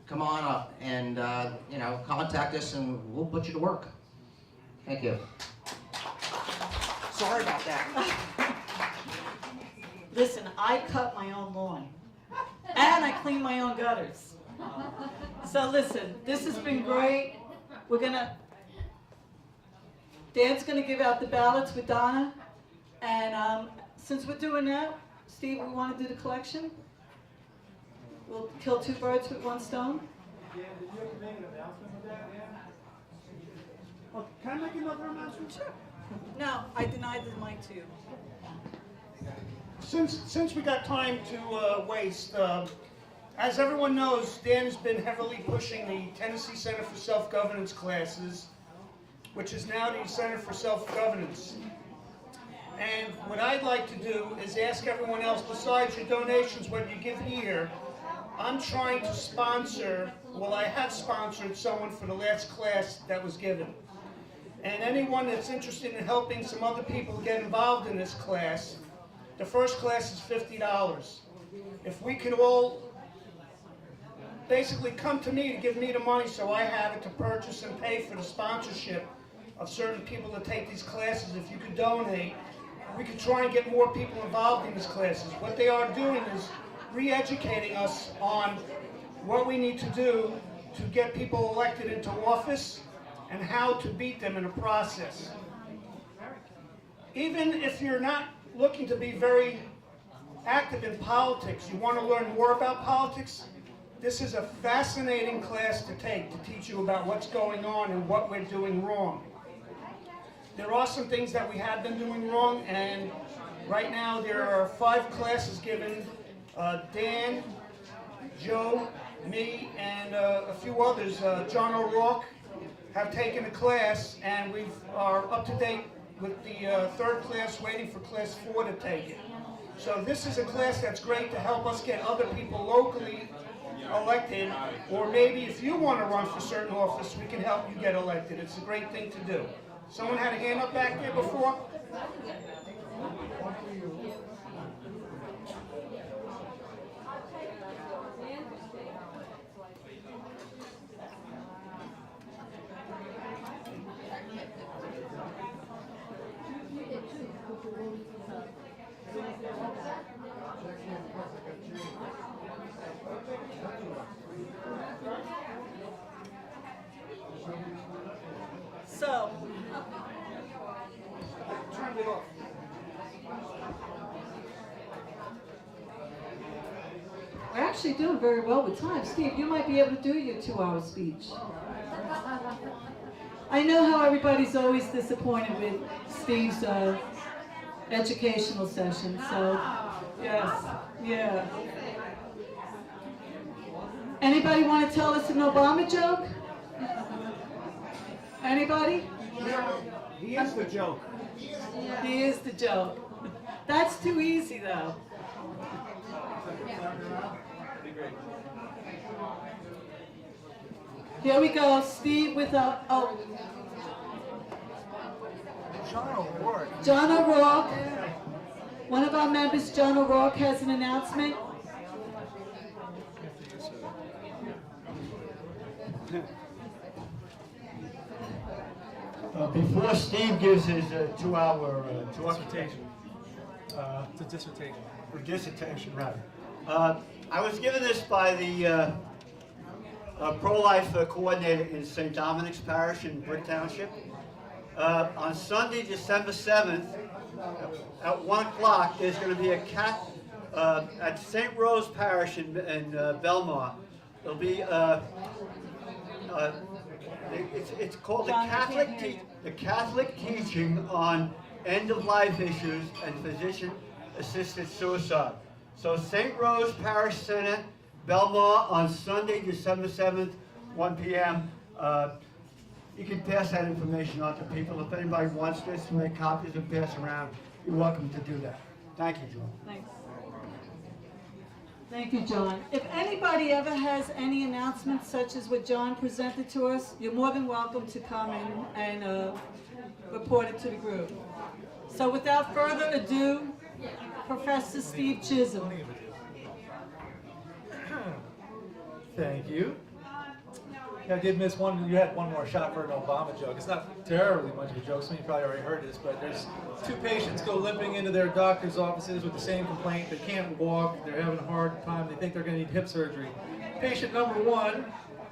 come on up and, you know, contact us and we'll put you to work. Thank you. Sorry about that. Listen, I cut my own lawn. And I clean my own gutters. So listen, this has been great. Dan's gonna give out the ballots with Donna. And since we're doing that, Steve, we wanna do the collection? We'll kill two birds with one stone. Yeah, did you ever make an announcement of that, yeah? Well, can I make another announcement? Sure. No, I denied the mic to you. Since we got time to waste, as everyone knows, Dan has been heavily pushing the Tennessee Center for Self-Governance classes, which is now the Center for Self-Governance. And what I'd like to do is ask everyone else, besides your donations, what you give here, I'm trying to sponsor, well, I have sponsored someone for the last class that was given. And anyone that's interested in helping some other people get involved in this class, the first class is $50. If we can all basically come to me to give me the money so I have it to purchase and pay for the sponsorship of certain people to take these classes, if you could donate, we could try and get more people involved in these classes. What they are doing is re-educating us on what we need to do to get people elected into office and how to beat them in a process. Even if you're not looking to be very active in politics, you want to learn more about politics, this is a fascinating class to take to teach you about what's going on and what we're doing wrong. There are some things that we have been doing wrong, and right now there are 5 classes given. Dan, Joe, me, and a few others, John O'Rourke, have taken a class, and we are up to date with the 3rd class, waiting for class 4 to take it. So this is a class that's great to help us get other people locally elected, or maybe if you want to run for certain office, we can help you get elected. It's a great thing to do. Someone had a hand up back there before? So, turn it off. We're actually doing very well with time. Steve, you might be able to do your 2-hour speech. I know how everybody's always disappointed with Steve's educational session, so yes, yeah. Anybody want to tell us an Obama joke? Anybody? He is the joke. He is the joke. That's too easy, though. Here we go, Steve with a, oh. John O'Rourke. One of our members, John O'Rourke, has an announcement. Before Steve gives his 2-hour dissertation, rather. I was given this by the pro-life coordinator in St. Dominic's Parish in Brick Township. On Sunday, December 7th, at 1 o'clock, there's going to be a at St. Rose Parish in Belmar. There'll be it's called the Catholic Teaching on End-of-Life Issues and Physician-Assisted Suicide. So St. Rose Parish Center, Belmont, on Sunday, December 7th, 1 p.m. You can pass that information on to people. If anybody wants this to make copies and pass around, you're welcome to do that. Thank you, John. Thanks. Thank you, John. If anybody ever has any announcements such as what John presented to us, you're more than welcome to come in and report it to the group. So without further ado, Professor Steve Chisholm. Thank you. I did miss one. You had one more shot for an Obama joke. It's not terribly much of a joke. Some of you probably already heard this, but there's two patients go limping into their doctor's offices with the same complaint. They can't walk. They're having a hard time. They think they're going to need hip surgery. Patient number 1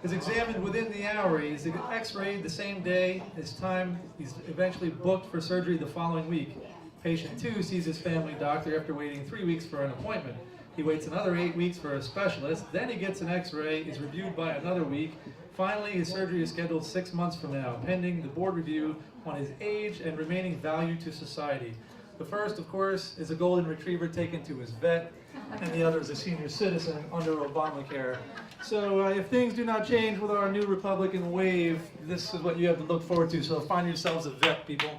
is examined within the hour. He's x-rayed the same day. His time, he's eventually booked for surgery the following week. Patient 2 sees his family doctor after waiting 3 weeks for an appointment. He waits another 8 weeks for a specialist. Then he gets an x-ray, is reviewed by another week. Finally, his surgery is scheduled 6 months from now, pending the board review on his age and remaining value to society. The first, of course, is a golden retriever taken to his vet, and the other is a senior citizen under Obamacare. So if things do not change with our new Republican wave, this is what you have to look forward to. So find yourselves a vet, people.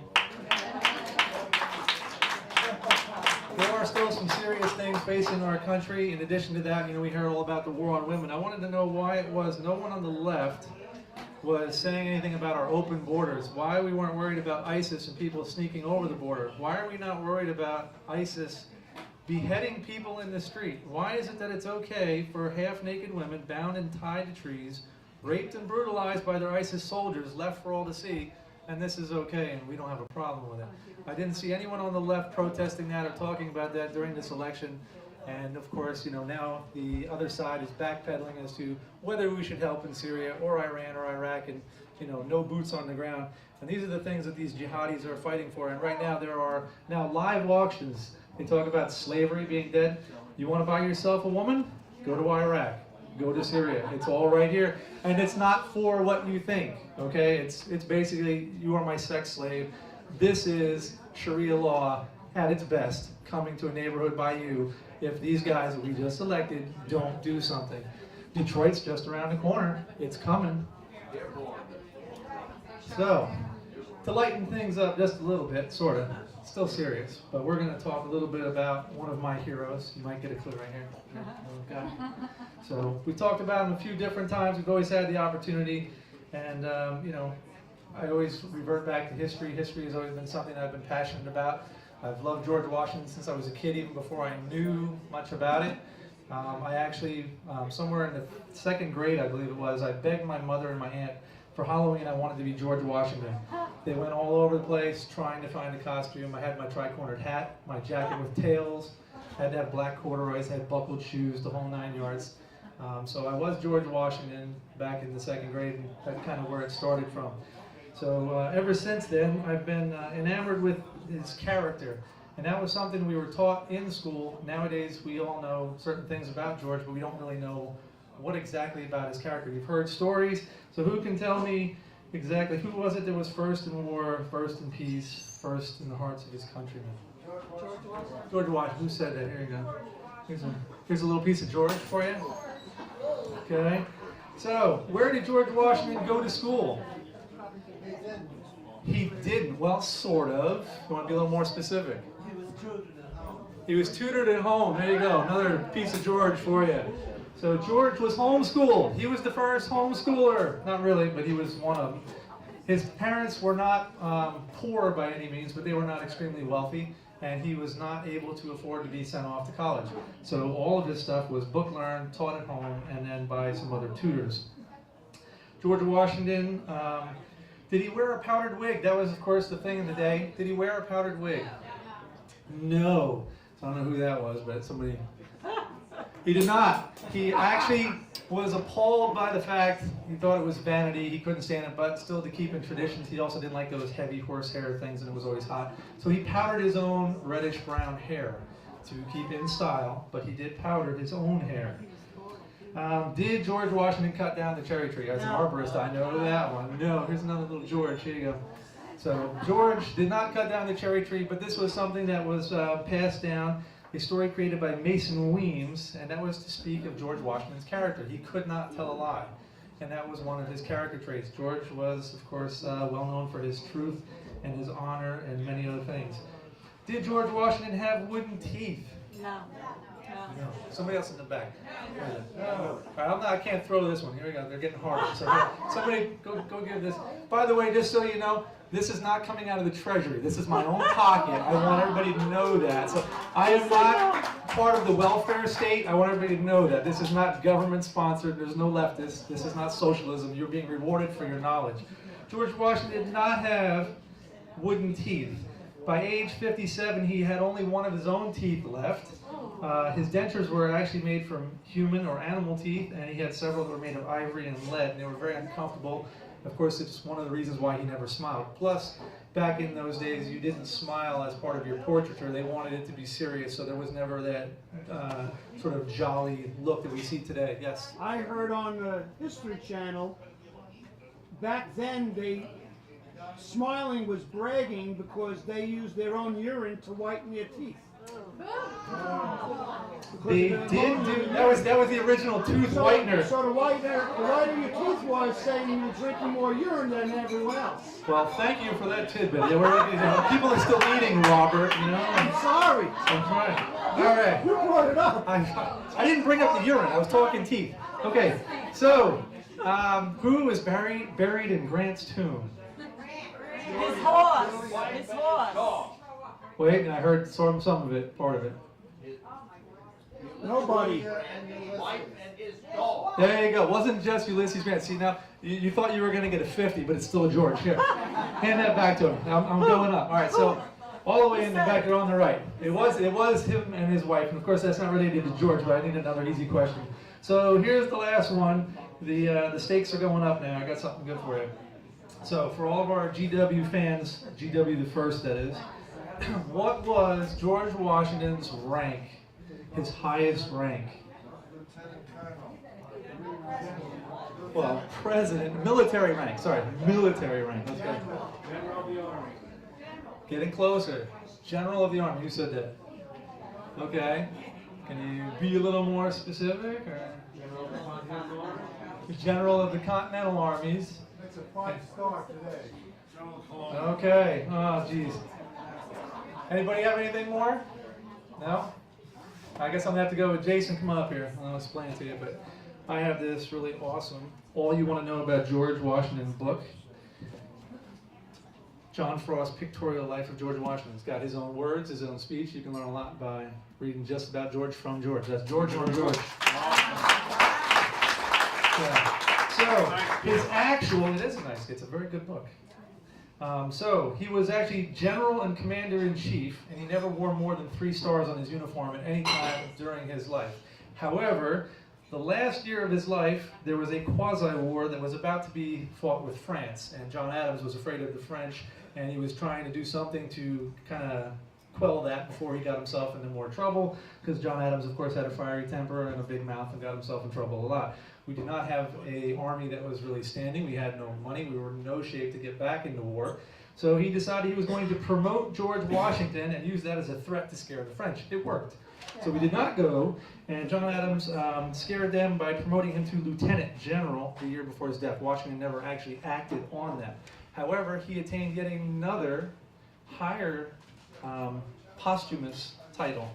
There are still some serious things facing our country. In addition to that, we heard all about the war on women. I wanted to know why it was no one on the left was saying anything about our open borders, why we weren't worried about ISIS and people sneaking over the border. Why are we not worried about ISIS beheading people in the street? Why is it that it's okay for half-naked women bound and tied to trees, raped and brutalized by their ISIS soldiers, left for all to see, and this is okay and we don't have a problem with it? I didn't see anyone on the left protesting that or talking about that during this election. And of course, now the other side is backpedaling as to whether we should help in Syria or Iran or Iraq, and no boots on the ground. And these are the things that these jihadis are fighting for. And right now there are now live auctions. They talk about slavery being dead. You want to buy yourself a woman? Go to Iraq. Go to Syria. It's all right here. And it's not for what you think, okay? It's basically, you are my sex slave. This is Sharia law at its best, coming to a neighborhood by you if these guys that we just elected don't do something. Detroit's just around the corner. It's coming. So, to lighten things up just a little bit, sort of, still serious, but we're going to talk a little bit about one of my heroes. You might get a clue right here. Okay. So, we talked about him a few different times. We've always had the opportunity, and I always revert back to history. History has always been something that I've been passionate about. I've loved George Washington since I was a kid, even before I knew much about it. I actually, somewhere in the 2nd grade, I believe it was, I begged my mother and my aunt for Halloween I wanted to be George Washington. They went all over the place trying to find a costume. I had my tri-cornered hat, my jacket with tails, had to have black corduroys, had buckled shoes, the whole 9 yards. So I was George Washington back in the 2nd grade, and that's kind of where it started from. So ever since then, I've been enamored with his character. And that was something we were taught in school. Nowadays, we all know certain things about George, but we don't really know what exactly about his character. We've heard stories, so who can tell me exactly who was it that was first in war, first in peace, first in the hearts of his countrymen? George Washington. Who said that? Here you go. Here's a little piece of George for you. Okay. So, where did George Washington go to school? He didn't. Well, sort of. You want to be a little more specific? He was tutored at home. There you go. Another piece of George for you. So George was homeschooled. He was the first homeschooler. Not really, but he was one of them. His parents were not poor by any means, but they were not extremely wealthy, and he was not able to afford to be sent off to college. So all of his stuff was book learned, taught at home, and then by some other tutors. George Washington, did he wear a powdered wig? That was, of course, the thing in the day. Did he wear a powdered wig? No. I don't know who that was, but somebody... He did not. He actually was appalled by the fact, he thought it was vanity, he couldn't stand it, but still to keep in traditions, he also didn't like those heavy horsehair things, and it was always hot. So he powdered his own reddish-brown hair to keep in style, but he did powder his own hair. Did George Washington cut down the cherry tree? As an arborist, I know that one. No, here's another little George. Here you go. So George did not cut down the cherry tree, but this was something that was passed down. a story created by Mason Weems, and that was to speak of George Washington's character. He could not tell a lie, and that was one of his character traits. George was, of course, well known for his truth and his honor and many other things. Did George Washington have wooden teeth? No. No. Somebody else in the back. All right, I can't throw this one. Here we go. They're getting harder. So somebody go give this. By the way, just so you know, this is not coming out of the treasury. This is my own pocket. I want everybody to know that. So I am not part of the welfare state. I want everybody to know that. This is not government sponsored. There's no leftists. This is not socialism. You're being rewarded for your knowledge. George Washington did not have wooden teeth. By age 57, he had only one of his own teeth left. His dentures were actually made from human or animal teeth, and he had several that were made of ivory and lead, and they were very uncomfortable. Of course, it's one of the reasons why he never smiled. Plus, back in those days, you didn't smile as part of your portraiture. They wanted it to be serious, so there was never that sort of jolly look that we see today. Yes? I heard on the History Channel, back then smiling was bragging because they used their own urine to whiten their teeth. They did do that was the original tooth whitener. So the whiter your teeth was saying you were drinking more urine than everyone else. Well, thank you for that tidbit. Yeah, people are still eating, Robert. You know. I'm sorry. That's right. All right. You brought it up. I didn't bring up the urine. I was talking teeth. Okay. So, who is buried in Grant's tomb? His horse. His horse. Wait, I heard some of it, part of it. Nobody. There you go. Wasn't just Ulysses Grant. See, now, you thought you were going to get a 50, but it's still a George. Here, hand that back to him. I'm going up. All right, so all the way in the back there on the right. It was him and his wife, and of course that's not related to George, but I need another easy question. So here's the last one. The stakes are going up now. I got something good for you. So for all of our GW fans, GW the first, that is, what was George Washington's rank, his highest rank? Well, military rank, sorry, military rank. Let's go. General of the Army. Getting closer. General of the Army, who said that? Okay. Can you be a little more specific? Or? General of the Continental Armies. It's a 5-star today. Okay. Oh, geez. Anybody have anything more? No? I guess I'm going to have to go with Jason. Come up here. I'll explain it to you. But I have this really awesome All You Want to Know About George Washington book. John Frost, Pictorial Life of George Washington. It's got his own words, his own speech. You can learn a lot by reading just about George from George. That's George from George. Yeah. So, his actual, it is nice. It's a very good book. So he was actually general and commander-in-chief, and he never wore more than 3 stars on his uniform at any time during his life. However, the last year of his life, there was a quasi-war that was about to be fought with France, and John Adams was afraid of the French, and he was trying to do something to kind of quell that before he got himself into more trouble, because John Adams, of course, had a fiery temper and a big mouth and got himself in trouble a lot. We did not have an army that was really standing. We had no money. We were in no shape to get back into war. So he decided he was going to promote George Washington and use that as a threat to scare the French. It worked. So we did not go, and John Adams scared them by promoting him to lieutenant general the year before his death. Washington never actually acted on that. However, he attained yet another higher posthumous title,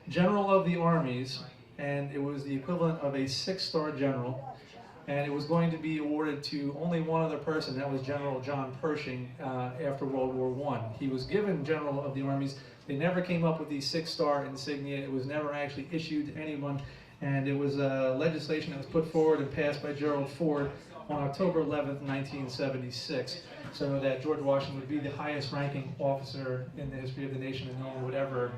General of the Armies, and it was the equivalent of a 6-star general, and it was going to be awarded to only one other person. That was General John Pershing after World War I. He was given General of the Armies. They never came up with the 6-star insignia. It was never actually issued to anyone, and it was legislation that was put forward and passed by Gerald Ford on October 11th, 1976, so that George Washington would be the highest ranking officer in the history of the nation, and no one would ever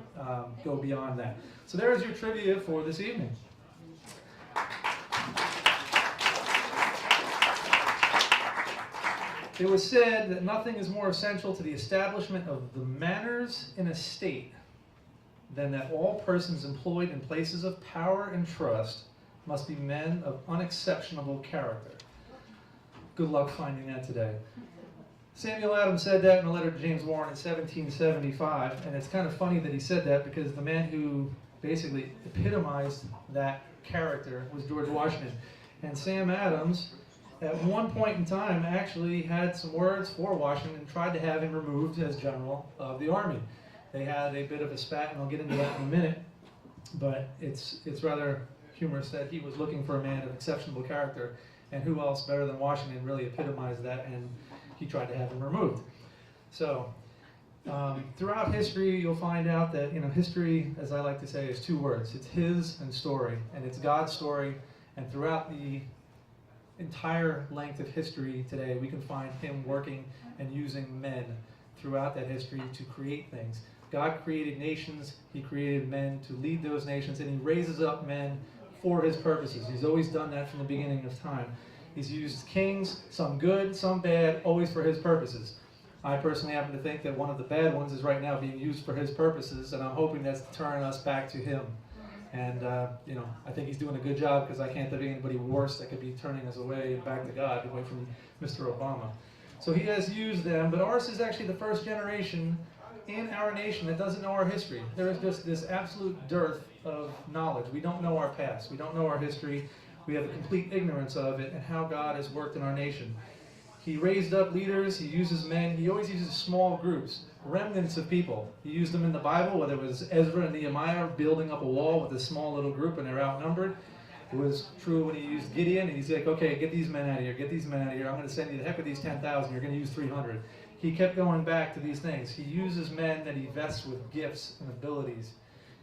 go beyond that. So there's your trivia for this evening. It was said that nothing is more essential to the establishment of the manners in a state than that all persons employed in places of power and trust must be men of unexceptionable character. Good luck finding that today. Samuel Adams said that in a letter to James Warren in 1775, and it's kind of funny that he said that because the man who basically epitomized that character was George Washington. And Sam Adams, at one point in time, actually had some words for Washington and tried to have him removed as general of the army. They had a bit of a spat, and I'll get into that in a minute, but it's rather humorous that he was looking for a man of exceptional character, and who else better than Washington really epitomized that, and he tried to have him removed. So, throughout history, you'll find out that, history, as I like to say, is two words. It's his and story, and it's God's story, and throughout the entire length of history today, we can find him working and using men throughout that history to create things. God created nations, he created men to lead those nations, and he raises up men for his purposes. He's always done that from the beginning of time. He's used kings, some good, some bad, always for his purposes. I personally happen to think that one of the bad ones is right now being used for his purposes, and I'm hoping that's to turn us back to him. And, I think he's doing a good job, because I can't think of anybody worse that could be turning us away and back to God, away from Mr. Obama. So he has used them, but ours is actually the first generation in our nation that doesn't know our history. There is just this absolute dearth of knowledge. We don't know our past. We don't know our history. We have a complete ignorance of it and how God has worked in our nation. He raised up leaders. He uses men. He always uses small groups, remnants of people. He used them in the Bible, whether it was Ezra and Nehemiah building up a wall with a small little group and they're outnumbered. It was true when he used Gideon, and he's like, okay, get these men out of here, get these men out of here. I'm going to send you the heck with these 10,000. You're going to use 300. He kept going back to these things. He uses men that he vests with gifts and abilities.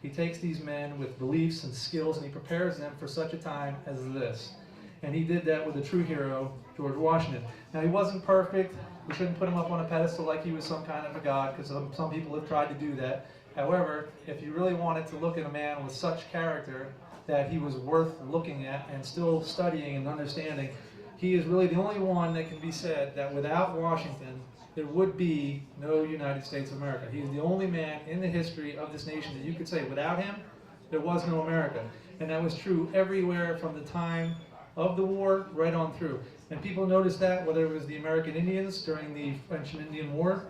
He takes these men with beliefs and skills, and he prepares them for such a time as this. And he did that with a true hero, George Washington. Now, he wasn't perfect. We shouldn't put him up on a pedestal like he was some kind of a god, because some people have tried to do that. However, if you really wanted to look at a man with such character that he was worth looking at and still studying and understanding, he is really the only one that can be said that without Washington, there would be no United States of America. He is the only man in the history of this nation that you could say, without him, there was no America. And that was true everywhere from the time of the war right on through. And people noticed that, whether it was the American Indians during the French and Indian War,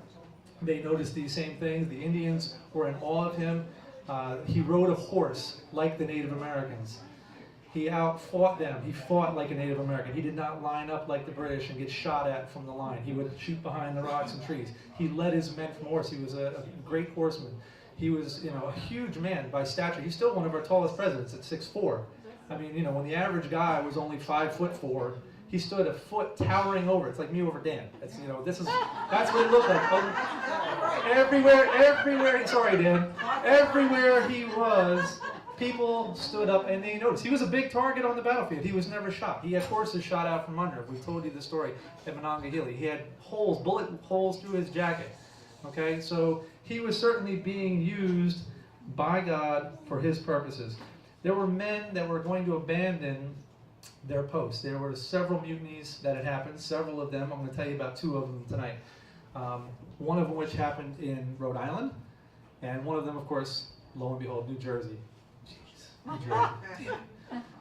they noticed these same things. The Indians were in awe of him. He rode a horse like the Native Americans. He outfought them. He fought like a Native American. He did not line up like the British and get shot at from the line. He would shoot behind the rocks and trees. He led his men from horse. He was a great horseman. He was, a huge man by stature. He's still one of our tallest presidents at 6'4". I mean, when the average guy was only 5'4", he stood a foot towering over. It's like me over Dan. That's that's what it looked like. Everywhere. Sorry, Dan. Everywhere he was, people stood up and they noticed. He was a big target on the battlefield. He was never shot. He had horses shot out from under. We've told you the story at Monongahela. He had bullet holes through his jacket. Okay, so he was certainly being used by God for his purposes. There were men that were going to abandon their posts. There were several mutinies that had happened, several of them. I'm going to tell you about two of them tonight. One of which happened in Rhode Island, and one of them, of course, lo and behold, New Jersey. Jeez, New Jersey.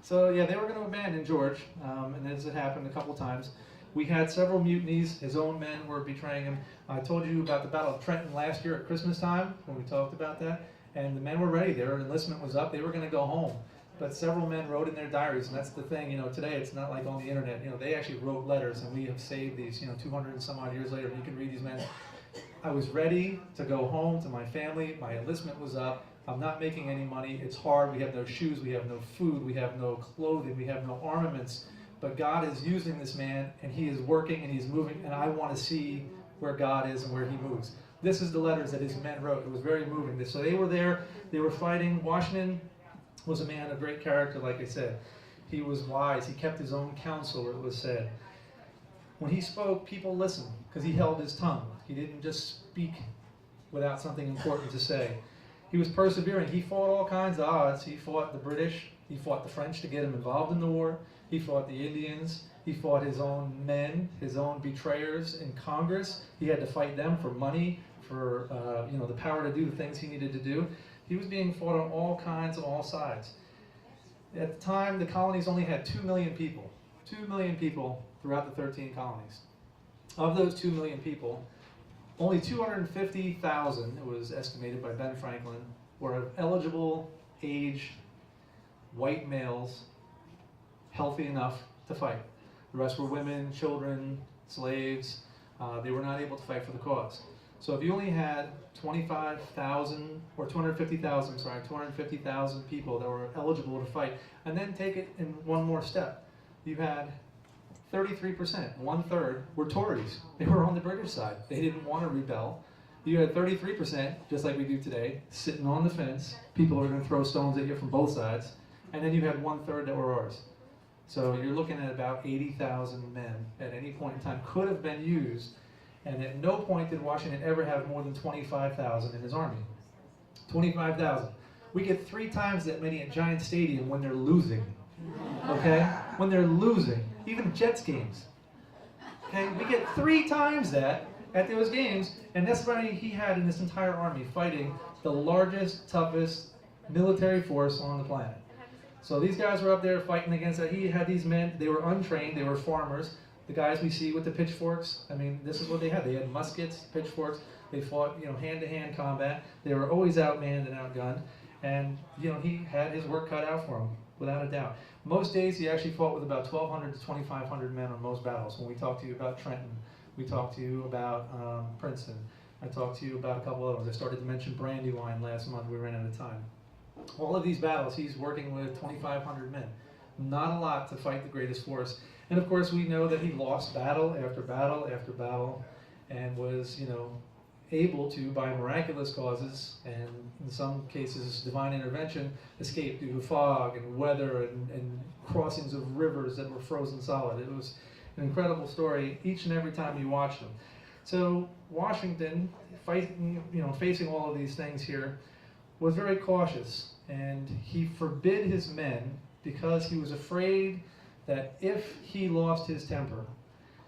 So yeah, they were going to abandon George, and as it happened a couple times. We had several mutinies. His own men were betraying him. I told you about the Battle of Trenton last year at Christmas time when we talked about that. And the men were ready. Their enlistment was up. They were going to go home. But several men wrote in their diaries, and that's the thing. Today it's not like on the internet. They actually wrote letters, and we have saved these. 200 and some odd years later, you can read these men. I was ready to go home to my family. My enlistment was up. I'm not making any money. It's hard. We have no shoes. We have no food. We have no clothing. We have no armaments. But God is using this man, and he is working, and he's moving, and I want to see where God is and where he moves. This is the letters that his men wrote. It was very moving. So they were there. They were fighting. Washington was a man of great character, like I said. He was wise. He kept his own counsel, it was said. When he spoke, people listened because he held his tongue. He didn't just speak without something important to say. He was persevering. He fought all kinds of odds. He fought the British. He fought the French to get him involved in the war. He fought the Indians. He fought his own men, his own betrayers in Congress. He had to fight them for money, for the power to do the things he needed to do. He was being fought on all kinds, on all sides. At the time, the colonies only had 2 million people. 2 million people throughout the 13 colonies. Of those 2 million people, only 250,000, it was estimated by Ben Franklin, were eligible age white males healthy enough to fight. The rest were women, children, slaves. They were not able to fight for the cause. So if you only had 25,000 or 250,000, sorry, 250,000 people that were eligible to fight, and then take it in one more step, you had 33%, 1/3 were Tories. They were on the British side. They didn't want to rebel. You had 33%, just like we do today, sitting on the fence. People are going to throw stones at you from both sides. And then you had 1/3 that were ours. So you're looking at about 80,000 men at any point in time could have been used. And at no point did Washington ever have more than 25,000 in his army. 25,000. We get 3 times that many at Giant Stadium when they're losing. Okay? When they're losing. Even Jets games. Okay? We get 3 times that at those games, and that's why he had in this entire army fighting the largest, toughest military force on the planet. So these guys were up there fighting against that. He had these men, they were untrained, they were farmers. The guys we see with the pitchforks, I mean, this is what they had. They had muskets, pitchforks. They fought, hand-to-hand combat. They were always outmanned and outgunned. And, he had his work cut out for him, without a doubt. Most days he actually fought with about 1,200 to 2,500 men on most battles. When we talked to you about Trenton, we talked to you about Princeton. I talked to you about a couple of others. I started to mention Brandywine last month. We ran out of time. All of these battles, he's working with 2,500 men. Not a lot to fight the greatest force. And of course, we know that he lost battle after battle after battle and was, able to, by miraculous causes, and in some cases divine intervention, escape due to fog and weather and crossings of rivers that were frozen solid. It was an incredible story each and every time you watched them. So Washington, facing all of these things here, was very cautious, and he forbid his men because he was afraid that if he lost his temper,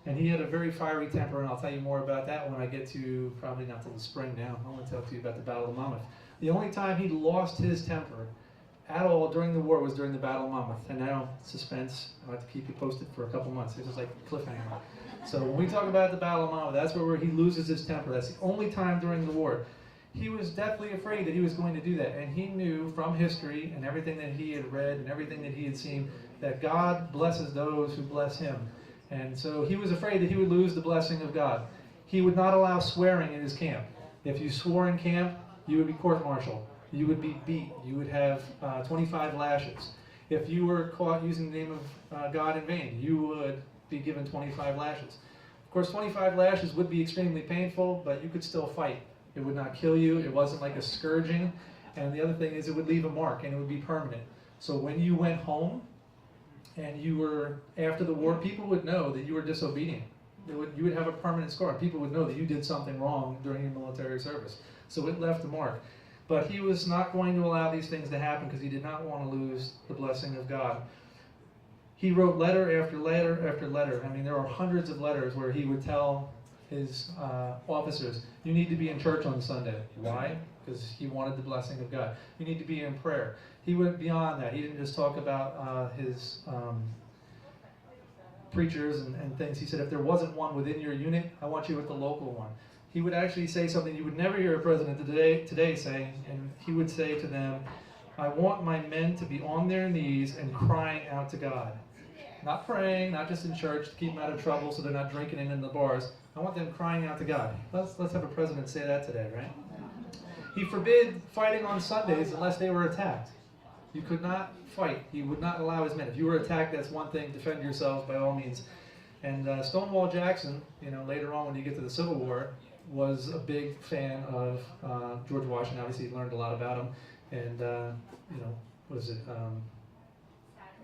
and he had a very fiery temper, and I'll tell you more about that when I get to, probably not till the spring now, I want to talk to you about the Battle of Monmouth. The only time he lost his temper at all during the war was during the Battle of Monmouth. And now, suspense, I'll have to keep you posted for a couple months. This is like a cliffhanger. So when we talk about the Battle of Monmouth, that's where he loses his temper. That's the only time during the war. He was deathly afraid that he was going to do that. And he knew from history and everything that he had read and everything that he had seen that God blesses those who bless him. And so he was afraid that he would lose the blessing of God. He would not allow swearing in his camp. If you swore in camp, you would be court-martialed. You would be beat. You would have 25 lashes. If you were caught using the name of God in vain, you would be given 25 lashes. Of course, 25 lashes would be extremely painful, but you could still fight. It would not kill you. It wasn't like a scourging. And the other thing is it would leave a mark, and it would be permanent. So when you went home and you were, after the war, people would know that you were disobedient. You would have a permanent scar. People would know that you did something wrong during your military service. So it left a mark. But he was not going to allow these things to happen because he did not want to lose the blessing of God. He wrote letter after letter after letter. I mean, there are hundreds of letters where he would tell his officers, you need to be in church on Sunday. Why? Because he wanted the blessing of God. You need to be in prayer. He went beyond that. He didn't just talk about his preachers and things. He said, if there wasn't one within your unit, I want you with the local one. He would actually say something you would never hear a president today saying, and he would say to them, I want my men to be on their knees and crying out to God. Not praying, not just in church to keep them out of trouble so they're not drinking in the bars. I want them crying out to God. Let's have a president say that today, right? He forbid fighting on Sundays unless they were attacked. You could not fight. He would not allow his men. If you were attacked, that's one thing. Defend yourselves by all means. And Stonewall Jackson, later on when you get to the Civil War, was a big fan of George Washington. Obviously, he learned a lot about him. And, what is it?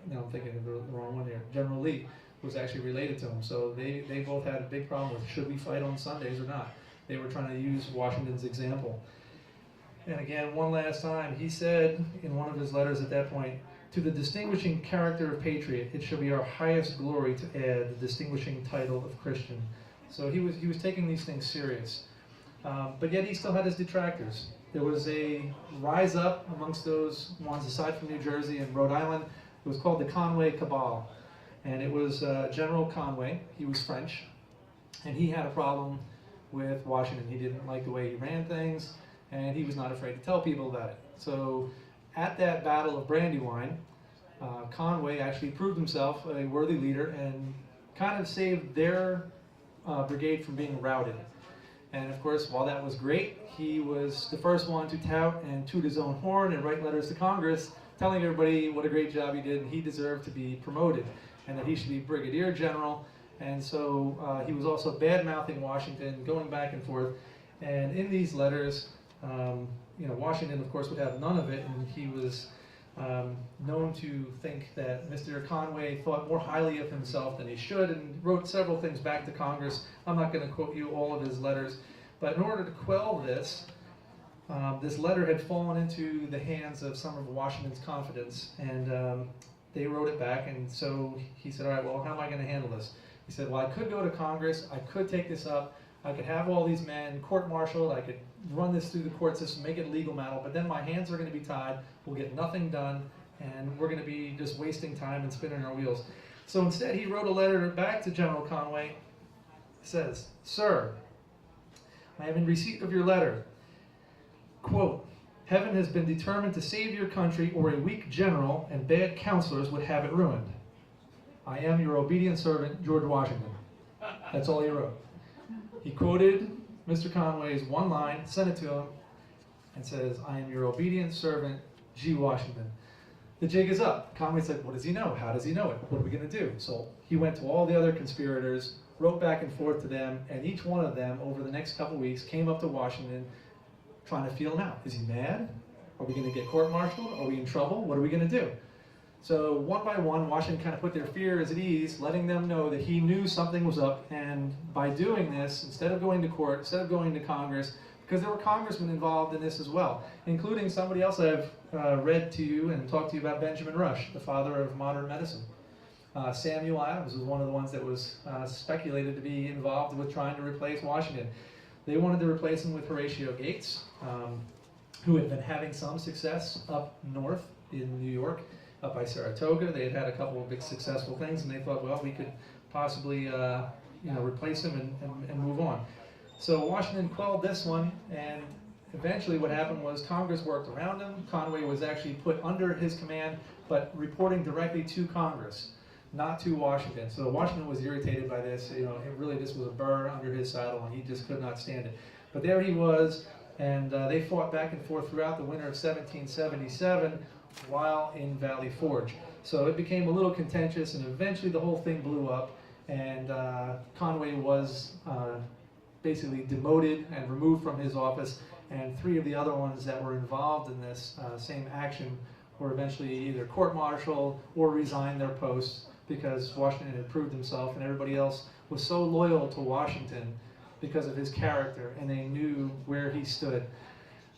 Now I'm thinking of the wrong one here. General Lee was actually related to him. So they both had a big problem with should we fight on Sundays or not. They were trying to use Washington's example. And again, one last time, he said in one of his letters at that point, to the distinguishing character of patriot, it shall be our highest glory to add the distinguishing title of Christian. So he was taking these things serious. But yet he still had his detractors. There was a rise up amongst those ones, aside from New Jersey and Rhode Island. It was called the Conway Cabal. And it was General Conway. He was French. And he had a problem with Washington. He didn't like the way he ran things. And he was not afraid to tell people about it. So at that Battle of Brandywine, Conway actually proved himself a worthy leader and kind of saved their brigade from being routed. And of course, while that was great, he was the first one to tout and toot his own horn and write letters to Congress telling everybody what a great job he did and he deserved to be promoted and that he should be brigadier general. And so he was also bad-mouthing Washington, going back and forth. And in these letters, Washington, of course, would have none of it, and he was known to think that Mr. Conway thought more highly of himself than he should, and wrote several things back to Congress. I'm not going to quote you all of his letters, but in order to quell this, this letter had fallen into the hands of some of Washington's confidants, and they wrote it back, and so he said, all right, well, how am I going to handle this? He said, well, I could go to Congress, I could take this up, I could have all these men court-martialed, I could run this through the court system, make it a legal matter, but then my hands are going to be tied, we'll get nothing done, and we're going to be just wasting time and spinning our wheels. So instead, he wrote a letter back to General Conway. It says, Sir, I am in receipt of your letter. Quote, heaven has been determined to save your country, or a weak general and bad counselors would have it ruined. I am your obedient servant, George Washington. That's all he wrote. He quoted Mr. Conway's one line, sent it to him, and says, I am your obedient servant, G. Washington. The jig is up. Conway said, what does he know? How does he know it? What are we going to do? So he went to all the other conspirators, wrote back and forth to them, and each one of them, over the next couple weeks, came up to Washington trying to feel him out. Is he mad? Are we going to get court-martialed? Are we in trouble? What are we going to do? So one by one, Washington kind of put their fears at ease, letting them know that he knew something was up, and by doing this, instead of going to court, instead of going to Congress, because there were congressmen involved in this as well, including somebody else I've read to you and talked to you about, Benjamin Rush, the father of modern medicine. Samuel Adams was one of the ones that was speculated to be involved with trying to replace Washington. They wanted to replace him with Horatio Gates, who had been having some success up north in New York, up by Saratoga. They had had a couple of big successful things, and they thought, well, we could possibly replace him and move on. So Washington quelled this one, and eventually what happened was Congress worked around him. Conway was actually put under his command, but reporting directly to Congress, not to Washington. So Washington was irritated by this. This was a burr under his saddle, and he just could not stand it. But there he was, and they fought back and forth throughout the winter of 1777 while in Valley Forge. So it became a little contentious, and eventually the whole thing blew up, and Conway was basically demoted and removed from his office, and 3 of the other ones that were involved in this same action were eventually either court-martialed or resigned their posts because Washington had proved himself, and everybody else was so loyal to Washington because of his character, and they knew where he stood.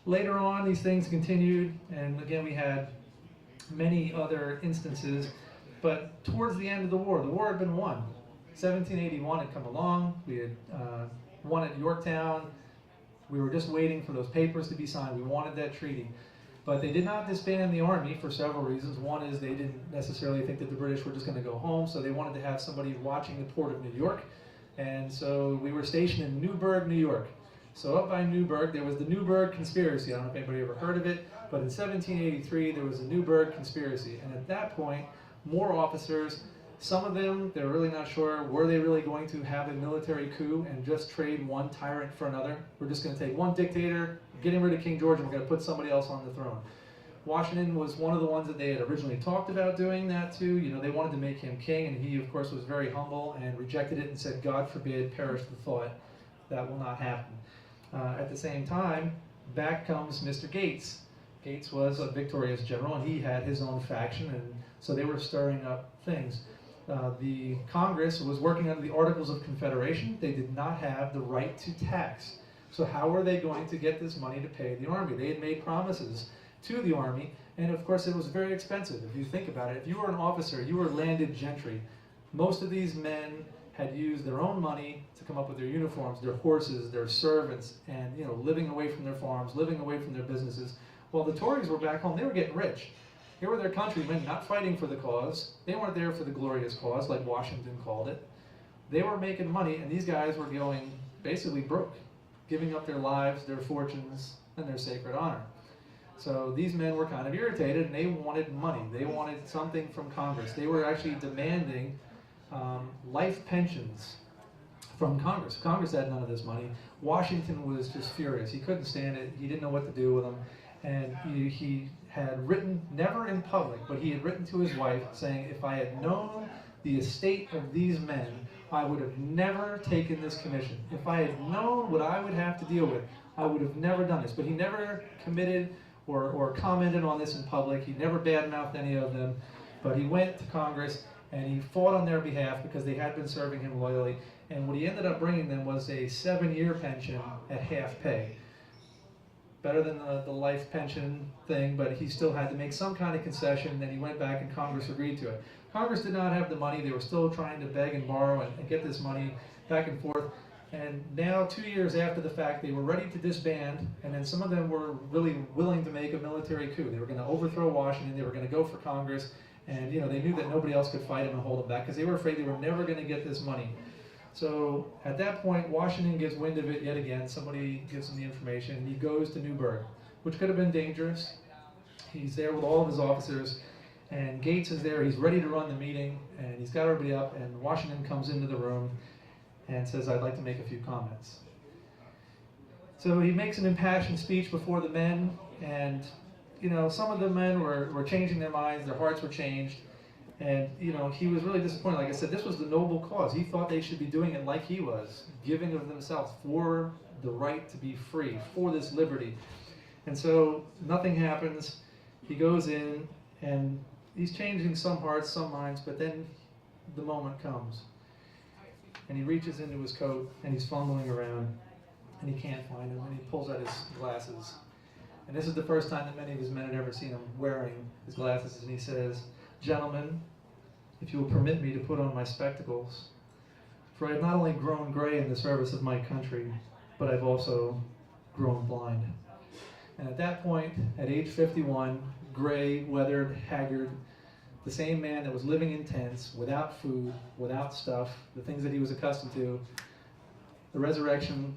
Later on, these things continued, and again, we had many other instances, but towards the end of the war had been won. 1781 had come along, we had won at Yorktown, we were just waiting for those papers to be signed, we wanted that treaty. But they did not disband the army for several reasons. One is they didn't necessarily think that the British were just going to go home, so they wanted to have somebody watching the port of New York. And so we were stationed in Newburgh, New York. So up by Newburgh, there was the Newburgh Conspiracy. I don't know if anybody ever heard of it, but in 1783, there was the Newburgh Conspiracy. And at that point, more officers, some of them, they're really not sure, were they really going to have a military coup and just trade one tyrant for another? We're just going to take one dictator, getting rid of King George, and we're going to put somebody else on the throne. Washington was one of the ones that they had originally talked about doing that to. They wanted to make him king, and he, of course, was very humble and rejected it and said, God forbid, perish the thought. That will not happen. At the same time, back comes Mr. Gates. Gates was a victorious general, and he had his own faction, and so they were stirring up things. The Congress was working under the Articles of Confederation. They did not have the right to tax. So how were they going to get this money to pay the army? They had made promises to the army, and of course it was very expensive. If you think about it, if you were an officer, you were landed gentry. Most of these men had used their own money to come up with their uniforms, their horses, their servants, and living away from their farms, living away from their businesses. While the Tories were back home, they were getting rich. Here were their countrymen not fighting for the cause. They weren't there for the glorious cause, like Washington called it. They were making money, and these guys were going basically broke, giving up their lives, their fortunes, and their sacred honor. So these men were kind of irritated, and they wanted money. They wanted something from Congress. They were actually demanding life pensions from Congress. Congress had none of this money. Washington was just furious. He couldn't stand it. He didn't know what to do with them. And he had written, never in public, but he had written to his wife saying, if I had known the estate of these men, I would have never taken this commission. If I had known what I would have to deal with, I would have never done this. But he never committed or commented on this in public. He never badmouthed any of them. But he went to Congress and he fought on their behalf because they had been serving him loyally. And what he ended up bringing them was a 7-year pension at half pay. Better than the life pension thing, but he still had to make some kind of concession. Then he went back and Congress agreed to it. Congress did not have the money. They were still trying to beg and borrow and get this money back and forth. And now, 2 years after the fact, they were ready to disband, and then some of them were really willing to make a military coup. They were going to overthrow Washington. They were going to go for Congress. And they knew that nobody else could fight them and hold them back because they were afraid they were never going to get this money. So at that point, Washington gets wind of it yet again. Somebody gives him the information, and he goes to Newburgh, which could have been dangerous. He's there with all of his officers, and Gates is there. He's ready to run the meeting, and he's got everybody up, and Washington comes into the room and says, I'd like to make a few comments. So he makes an impassioned speech before the men, and some of the men were changing their minds, their hearts were changed. And, he was really disappointed. Like I said, this was the noble cause. He thought they should be doing it like he was, giving of themselves for the right to be free, for this liberty. And so nothing happens. He goes in, and he's changing some hearts, some minds, but then the moment comes. And he reaches into his coat, and he's fumbling around, and he can't find them, and he pulls out his glasses. And this is the first time that many of his men had ever seen him wearing his glasses, and he says, Gentlemen, if you will permit me to put on my spectacles, for I have not only grown gray in the service of my country, but I've also grown blind. And at that point, at age 51, gray, weathered, haggard, the same man that was living in tents, without food, without stuff, the things that he was accustomed to, the resurrection,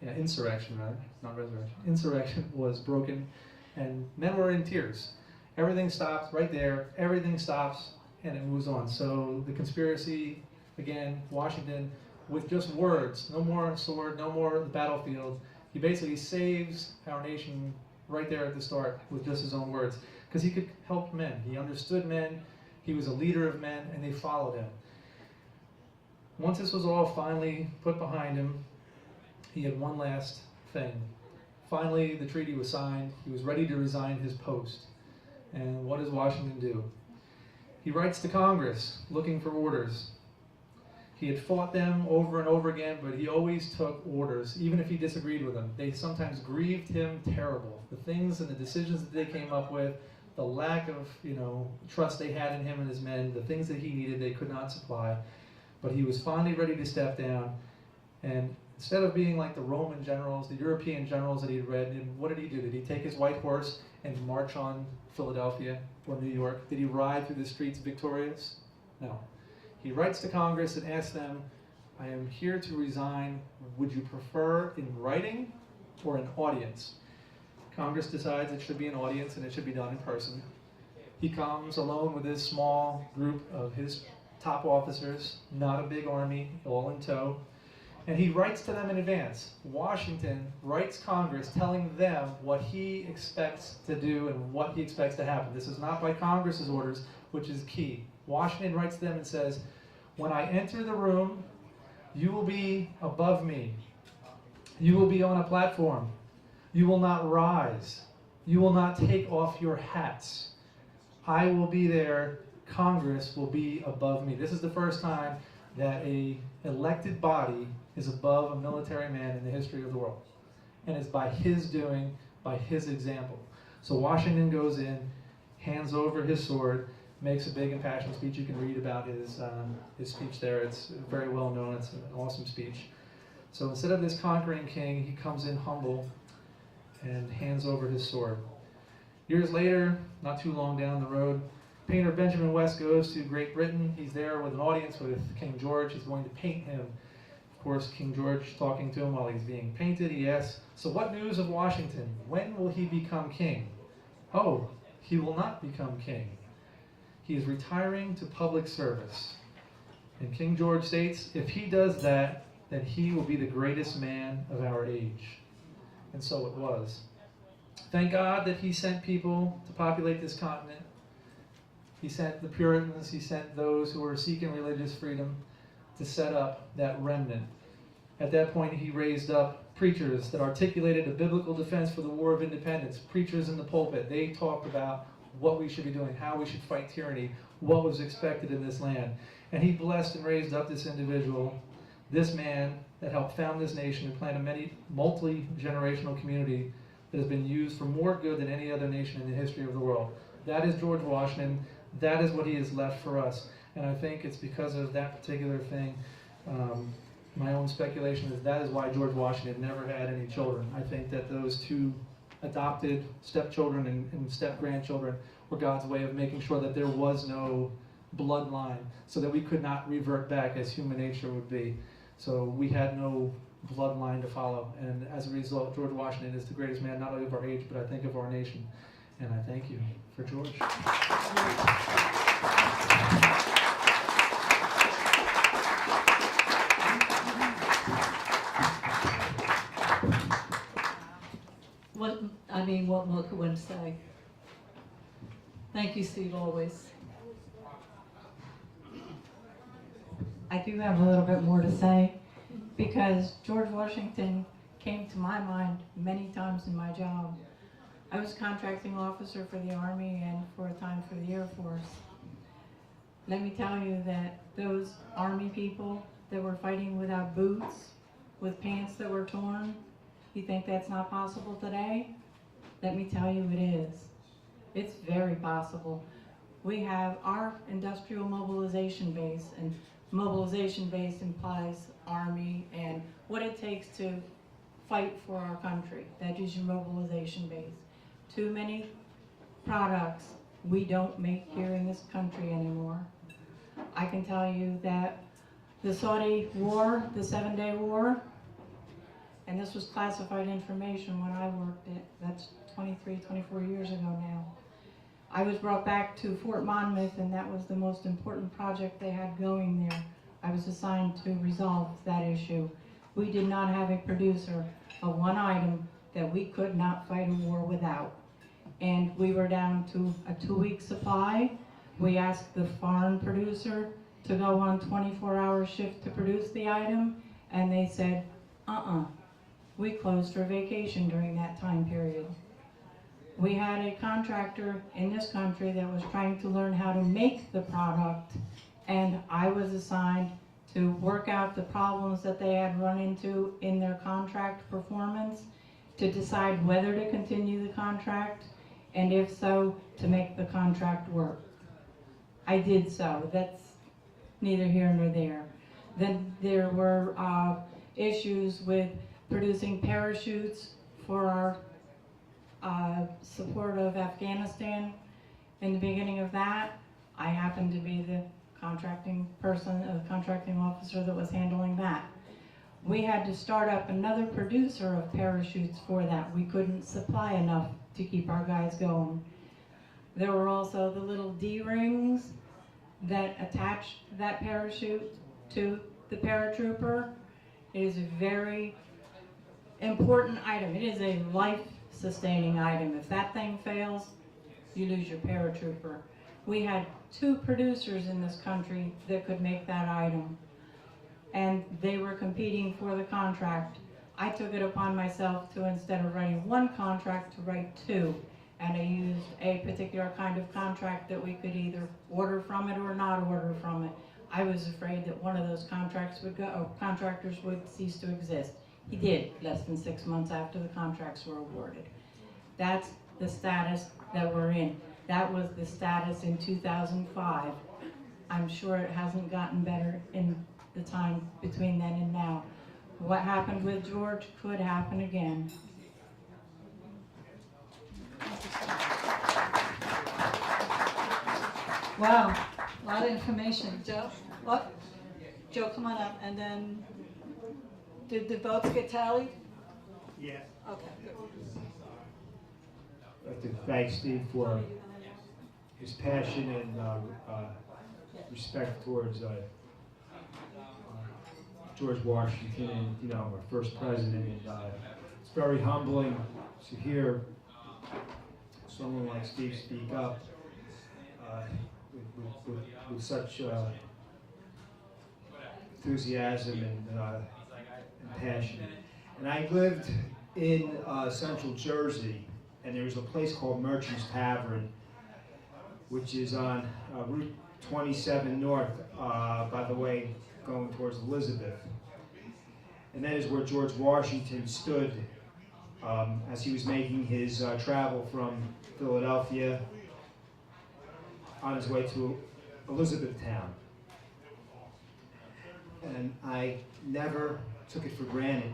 insurrection rather, not resurrection, insurrection was broken, and men were in tears. Everything stops right there, everything stops, and it moves on. So the conspiracy, again, Washington, with just words, no more sword, no more the battlefield, he basically saves our nation right there at the start with just his own words. Because he could help men, he understood men, he was a leader of men, and they followed him. Once this was all finally put behind him, he had one last thing. Finally, the treaty was signed, he was ready to resign his post. And what does Washington do? He writes to Congress looking for orders. He had fought them over and over again, but he always took orders, even if he disagreed with them. They sometimes grieved him terrible. The things and the decisions that they came up with, the lack of trust they had in him and his men, the things that he needed they could not supply. But he was finally ready to step down. And instead of being like the Roman generals, the European generals that he'd read, and what did he do? Did he take his white horse and march on Philadelphia or New York? Did he ride through the streets victorious? No. He writes to Congress and asks them, I am here to resign. Would you prefer in writing or an audience? Congress decides it should be an audience and it should be done in person. He comes alone with his small group of his top officers, not a big army, all in tow. And he writes to them in advance. Washington writes Congress telling them what he expects to do and what he expects to happen. This is not by Congress's orders, which is key. Washington writes to them and says, when I enter the room, you will be above me. You will be on a platform. You will not rise. You will not take off your hats. I will be there. Congress will be above me. This is the first time that an elected body is above a military man in the history of the world. And it's by his doing, by his example. So Washington goes in, hands over his sword, makes a big impassioned speech. You can read about his speech there. It's very well known. It's an awesome speech. So instead of this conquering king, he comes in humble and hands over his sword. Years later, not too long down the road, painter Benjamin West goes to Great Britain. He's there with an audience with King George. He's going to paint him Of course, King George talking to him while he's being painted, he asks, "So what news of Washington? When will he become king?" "Oh, he will not become king. He is retiring to public service." And King George states, if he does that, then he will be the greatest man of our age. And so it was. Thank God that he sent people to populate this continent. He sent the Puritans, he sent those who were seeking religious freedom to set up that remnant. At that point, he raised up preachers that articulated a biblical defense for the War of Independence. Preachers in the pulpit, they talked about what we should be doing, how we should fight tyranny, what was expected in this land. And he blessed and raised up this individual, this man that helped found this nation and plant a multi-generational community that has been used for more good than any other nation in the history of the world. That is George Washington. That is what he has left for us. And I think it's because of that particular thing. My own speculation is that is why George Washington never had any children. I think that those two adopted stepchildren and step-grandchildren were God's way of making sure that there was no bloodline, so that we could not revert back as human nature would be. So we had no bloodline to follow, and as a result, George Washington is the greatest man, not only of our age, but I think of our nation. And I thank you for George. What more could one say? Thank you, Steve, always. I do have a little bit more to say, because George Washington came to my mind many times in my job. I was contracting officer for the Army and for a time for the Air Force. Let me tell you that those Army people that were fighting without boots, with pants that were torn, you think that's not possible today? Let me tell you it is. It's very possible. We have our industrial mobilization base, and mobilization base implies Army and what it takes to fight for our country. That is your mobilization base. Too many products we don't make here in this country anymore. I can tell you that the Saudi war, the 7-day war, and this was classified information when I worked it, that's 23, 24 years ago now. I was brought back to Fort Monmouth, and that was the most important project they had going there. I was assigned to resolve that issue. We did not have a producer of one item that we could not fight a war without. And we were down to a 2-week supply. We asked the foreign producer to go on 24-hour shift to produce the item, and they said, we closed for vacation during that time period. We had a contractor in this country that was trying to learn how to make the product, and I was assigned to work out the problems that they had run into in their contract performance, to decide whether to continue the contract, and if so, to make the contract work. I did so. That's neither here nor there. Then there were issues with producing parachutes for our support of Afghanistan. In the beginning of that, I happened to be the contracting officer that was handling that. We had to start up another producer of parachutes for that. We couldn't supply enough to keep our guys going. There were also the little D-rings that attached that parachute to the paratrooper. It is a very important item. It is a life-sustaining item. If that thing fails, you lose your paratrooper. We had 2 producers in this country that could make that item, and they were competing for the contract. I took it upon myself to, instead of writing 1 contract, to write 2, and I used a particular kind of contract that we could either order from it or not order from it. I was afraid that one of those contracts would go, or contractors would cease to exist. He did, less than 6 months after the contracts were awarded. That's the status that we're in. That was the status in 2005. I'm sure it hasn't gotten better in the time between then and now. What happened with George could happen again. Wow, a lot of information. Joe, what? Joe, come on up, and then Did the votes get tallied? Yeah. Okay, good. I'd like to thank Steve for his passion and respect towards George Washington, and our first president. And it's very humbling to hear someone like Steve speak up with such enthusiasm and passion. And I lived in Central Jersey, and there was a place called Merchant's Tavern, which is on Route 27 North, by the way, going towards Elizabeth. And that is where George Washington stood as he was making his travel from Philadelphia on his way to Elizabethtown. And I never took it for granted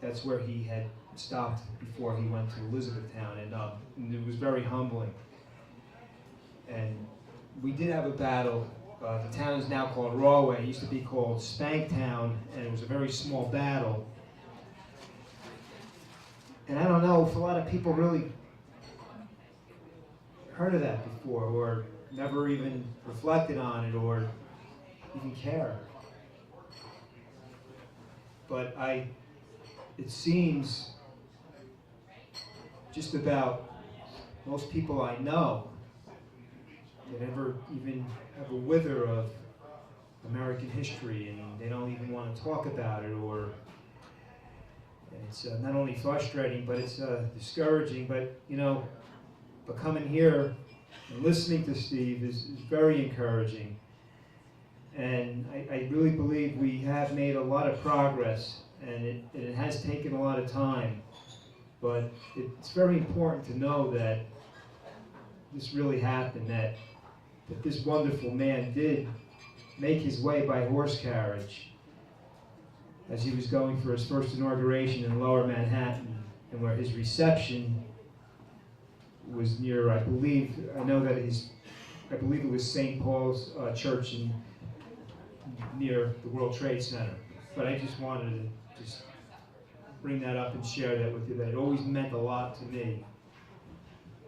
that's where he had stopped before he went to Elizabethtown, and it was very humbling. And we did have a battle. The town is now called Rahway. It used to be called Spanktown, and it was a very small battle. And I don't know if a lot of people really heard of that before, or never even reflected on it, or even care. But it seems just about most people I know that never even have a wither of American history, and they don't even want to talk about it, or it's not only frustrating, but it's discouraging. But but coming here and listening to Steve is very encouraging. And I really believe we have made a lot of progress, and it has taken a lot of time. But it's very important to know that this really happened, that this wonderful man did make his way by horse carriage as he was going for his first inauguration in Lower Manhattan, and where his reception was near, I believe it was St. Paul's Church near the World Trade Center. But I just wanted to just bring that up and share that with you, that it always meant a lot to me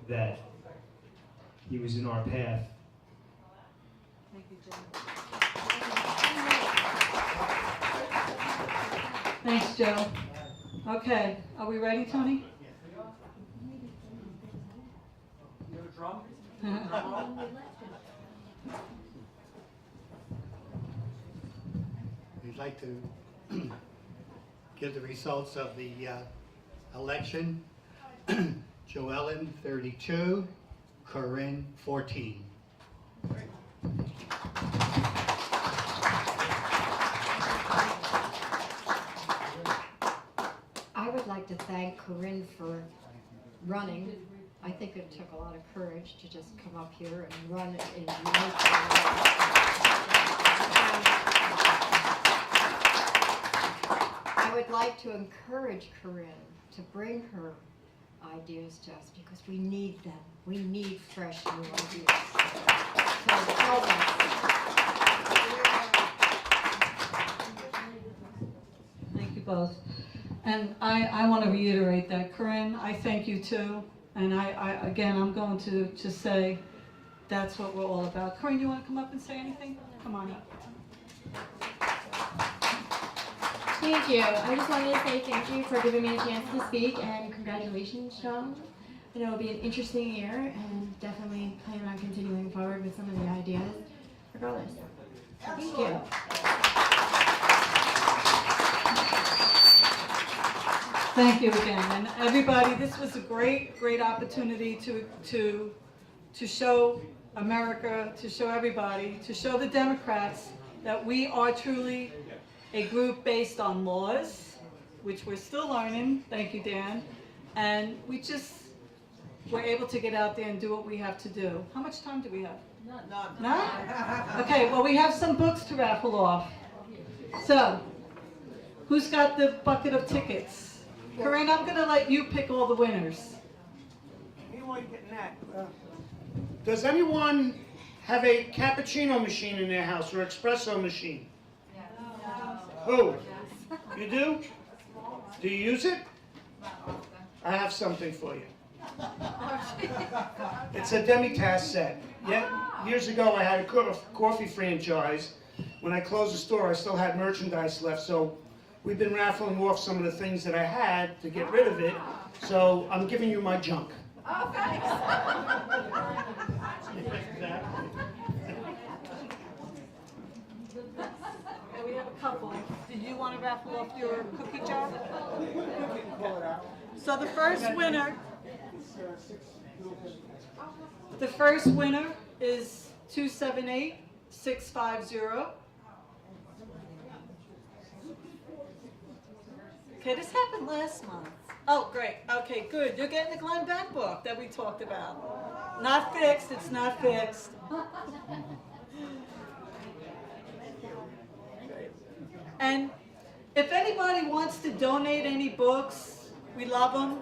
that he was in our path. Thank you, Joe. Thanks, Joe. Okay, are we ready, Tony? You have a drum? We'd like to give the results of the election. Joellen, 32, Corinne, 14. I would like to thank Corinne for running. I think it took a lot of courage to just come up here and run in I would like to encourage Corinne to bring her ideas to us, because we need them. We need fresh new ideas. So help us. Thank you both. And I want to reiterate that, Corinne, I thank you too. And again, I'm going to just say that's what we're all about. Corinne, you want to come up and say anything? Come on up. Thank you. I just wanted to say thank you for giving me a chance to speak, and congratulations, John. I know it'll be an interesting year, and definitely plan on continuing forward with some of the ideas, regardless. Thank you. Thank you again. And everybody, this was a great opportunity to show America, to show everybody, to show the Democrats that we are truly a group based on laws, which we're still learning. Thank you, Dan. And we're able to get out there and do what we have to do. How much time do we have? None? Okay, well, we have some books to raffle off. So, who's got the bucket of tickets? Corinne, I'm going to let you pick all the winners. Anyone getting that? Does anyone have a cappuccino machine in their house or espresso machine? Who? You do? Do you use it? I have something for you. It's a Demitasse set. Yeah, years ago I had a coffee franchise. When I closed the store, I still had merchandise left, so we've been raffling off some of the things that I had to get rid of it. So I'm giving you my junk. Oh, thanks. And we have a couple. Did you want to raffle off your cookie jar? So the first winner is 278650. Okay, this happened last month. Oh, great. Okay, good. You're getting the Glenn Beck book that we talked about. Not fixed. It's not fixed. And if anybody wants to donate any books, we love them.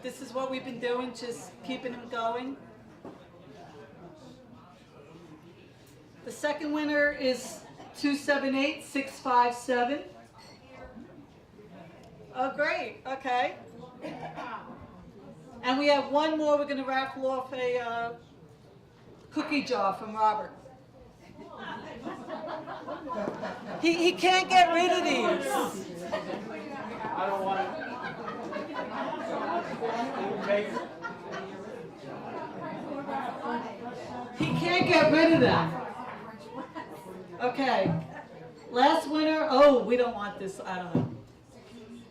This is what we've been doing, just keeping them going. The second winner is 278657. Oh, great. Okay. And we have one more. We're going to raffle off a cookie jar from Robert. He can't get rid of these. I don't want He can't get rid of them. Okay. Last winner. Oh, we don't want this. I don't know.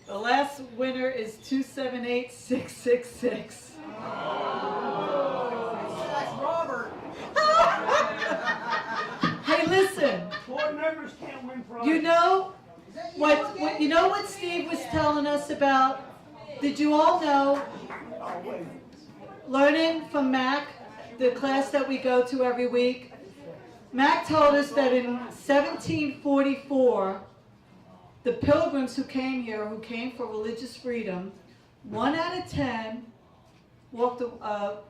The last winner is 278666. That's Robert. Hey, listen. Board members can't win prizes. You know what Steve was telling us about? Did you all know? Learning from Mac, the class that we go to every week. Mac told us that in 1744, the Pilgrims who came here, who came for religious freedom, 1 out of 10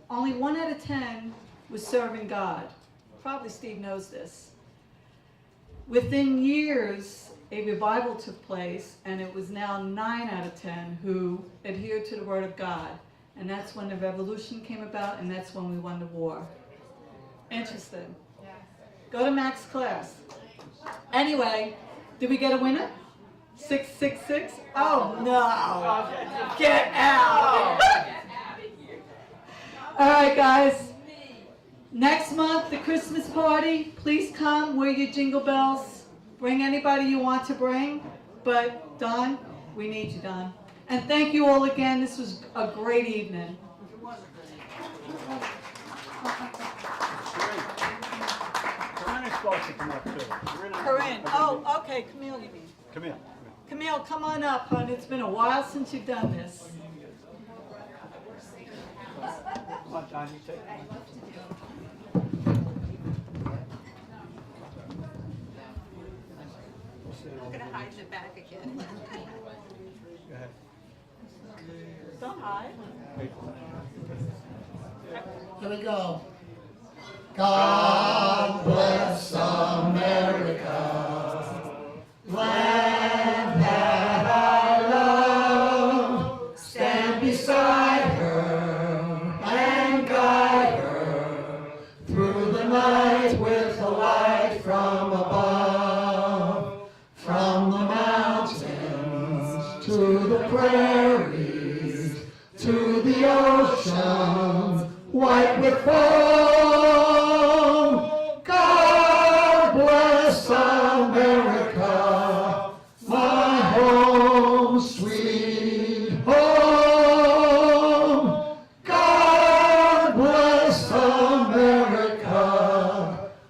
only 1 out of 10 was serving God. Probably Steve knows this. Within years, a revival took place, and it was now 9 out of 10 who adhered to the Word of God. And that's when the revolution came about, and that's when we won the war. Interesting. Go to Mac's class. Anyway, did we get a winner? 666? Oh no! Get out! All right, guys. Next month, the Christmas party. Please come. Wear your jingle bells. Bring anybody you want to bring. But Don, we need you, Don. And thank you all again. This was a great evening. Corinne is supposed to come up too. Corinne. Oh, okay. Camille, you mean? Camille. Camille, come on up, hon. It's been a while since you've done this. Come on, Don, you take it. I'm gonna hide in the back again. Go ahead. Don't hide. Here we go. God bless America, land that I love. Stand beside her and guide her through the night with a light from above. From the mountains to the prairies to the oceans white with foam. God bless America, my home, sweet home. God bless America,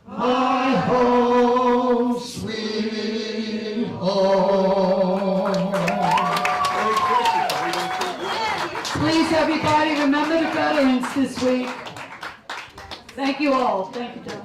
my home, sweet home. Please, everybody, remember the veterans this week. Thank you all. Thank you, John.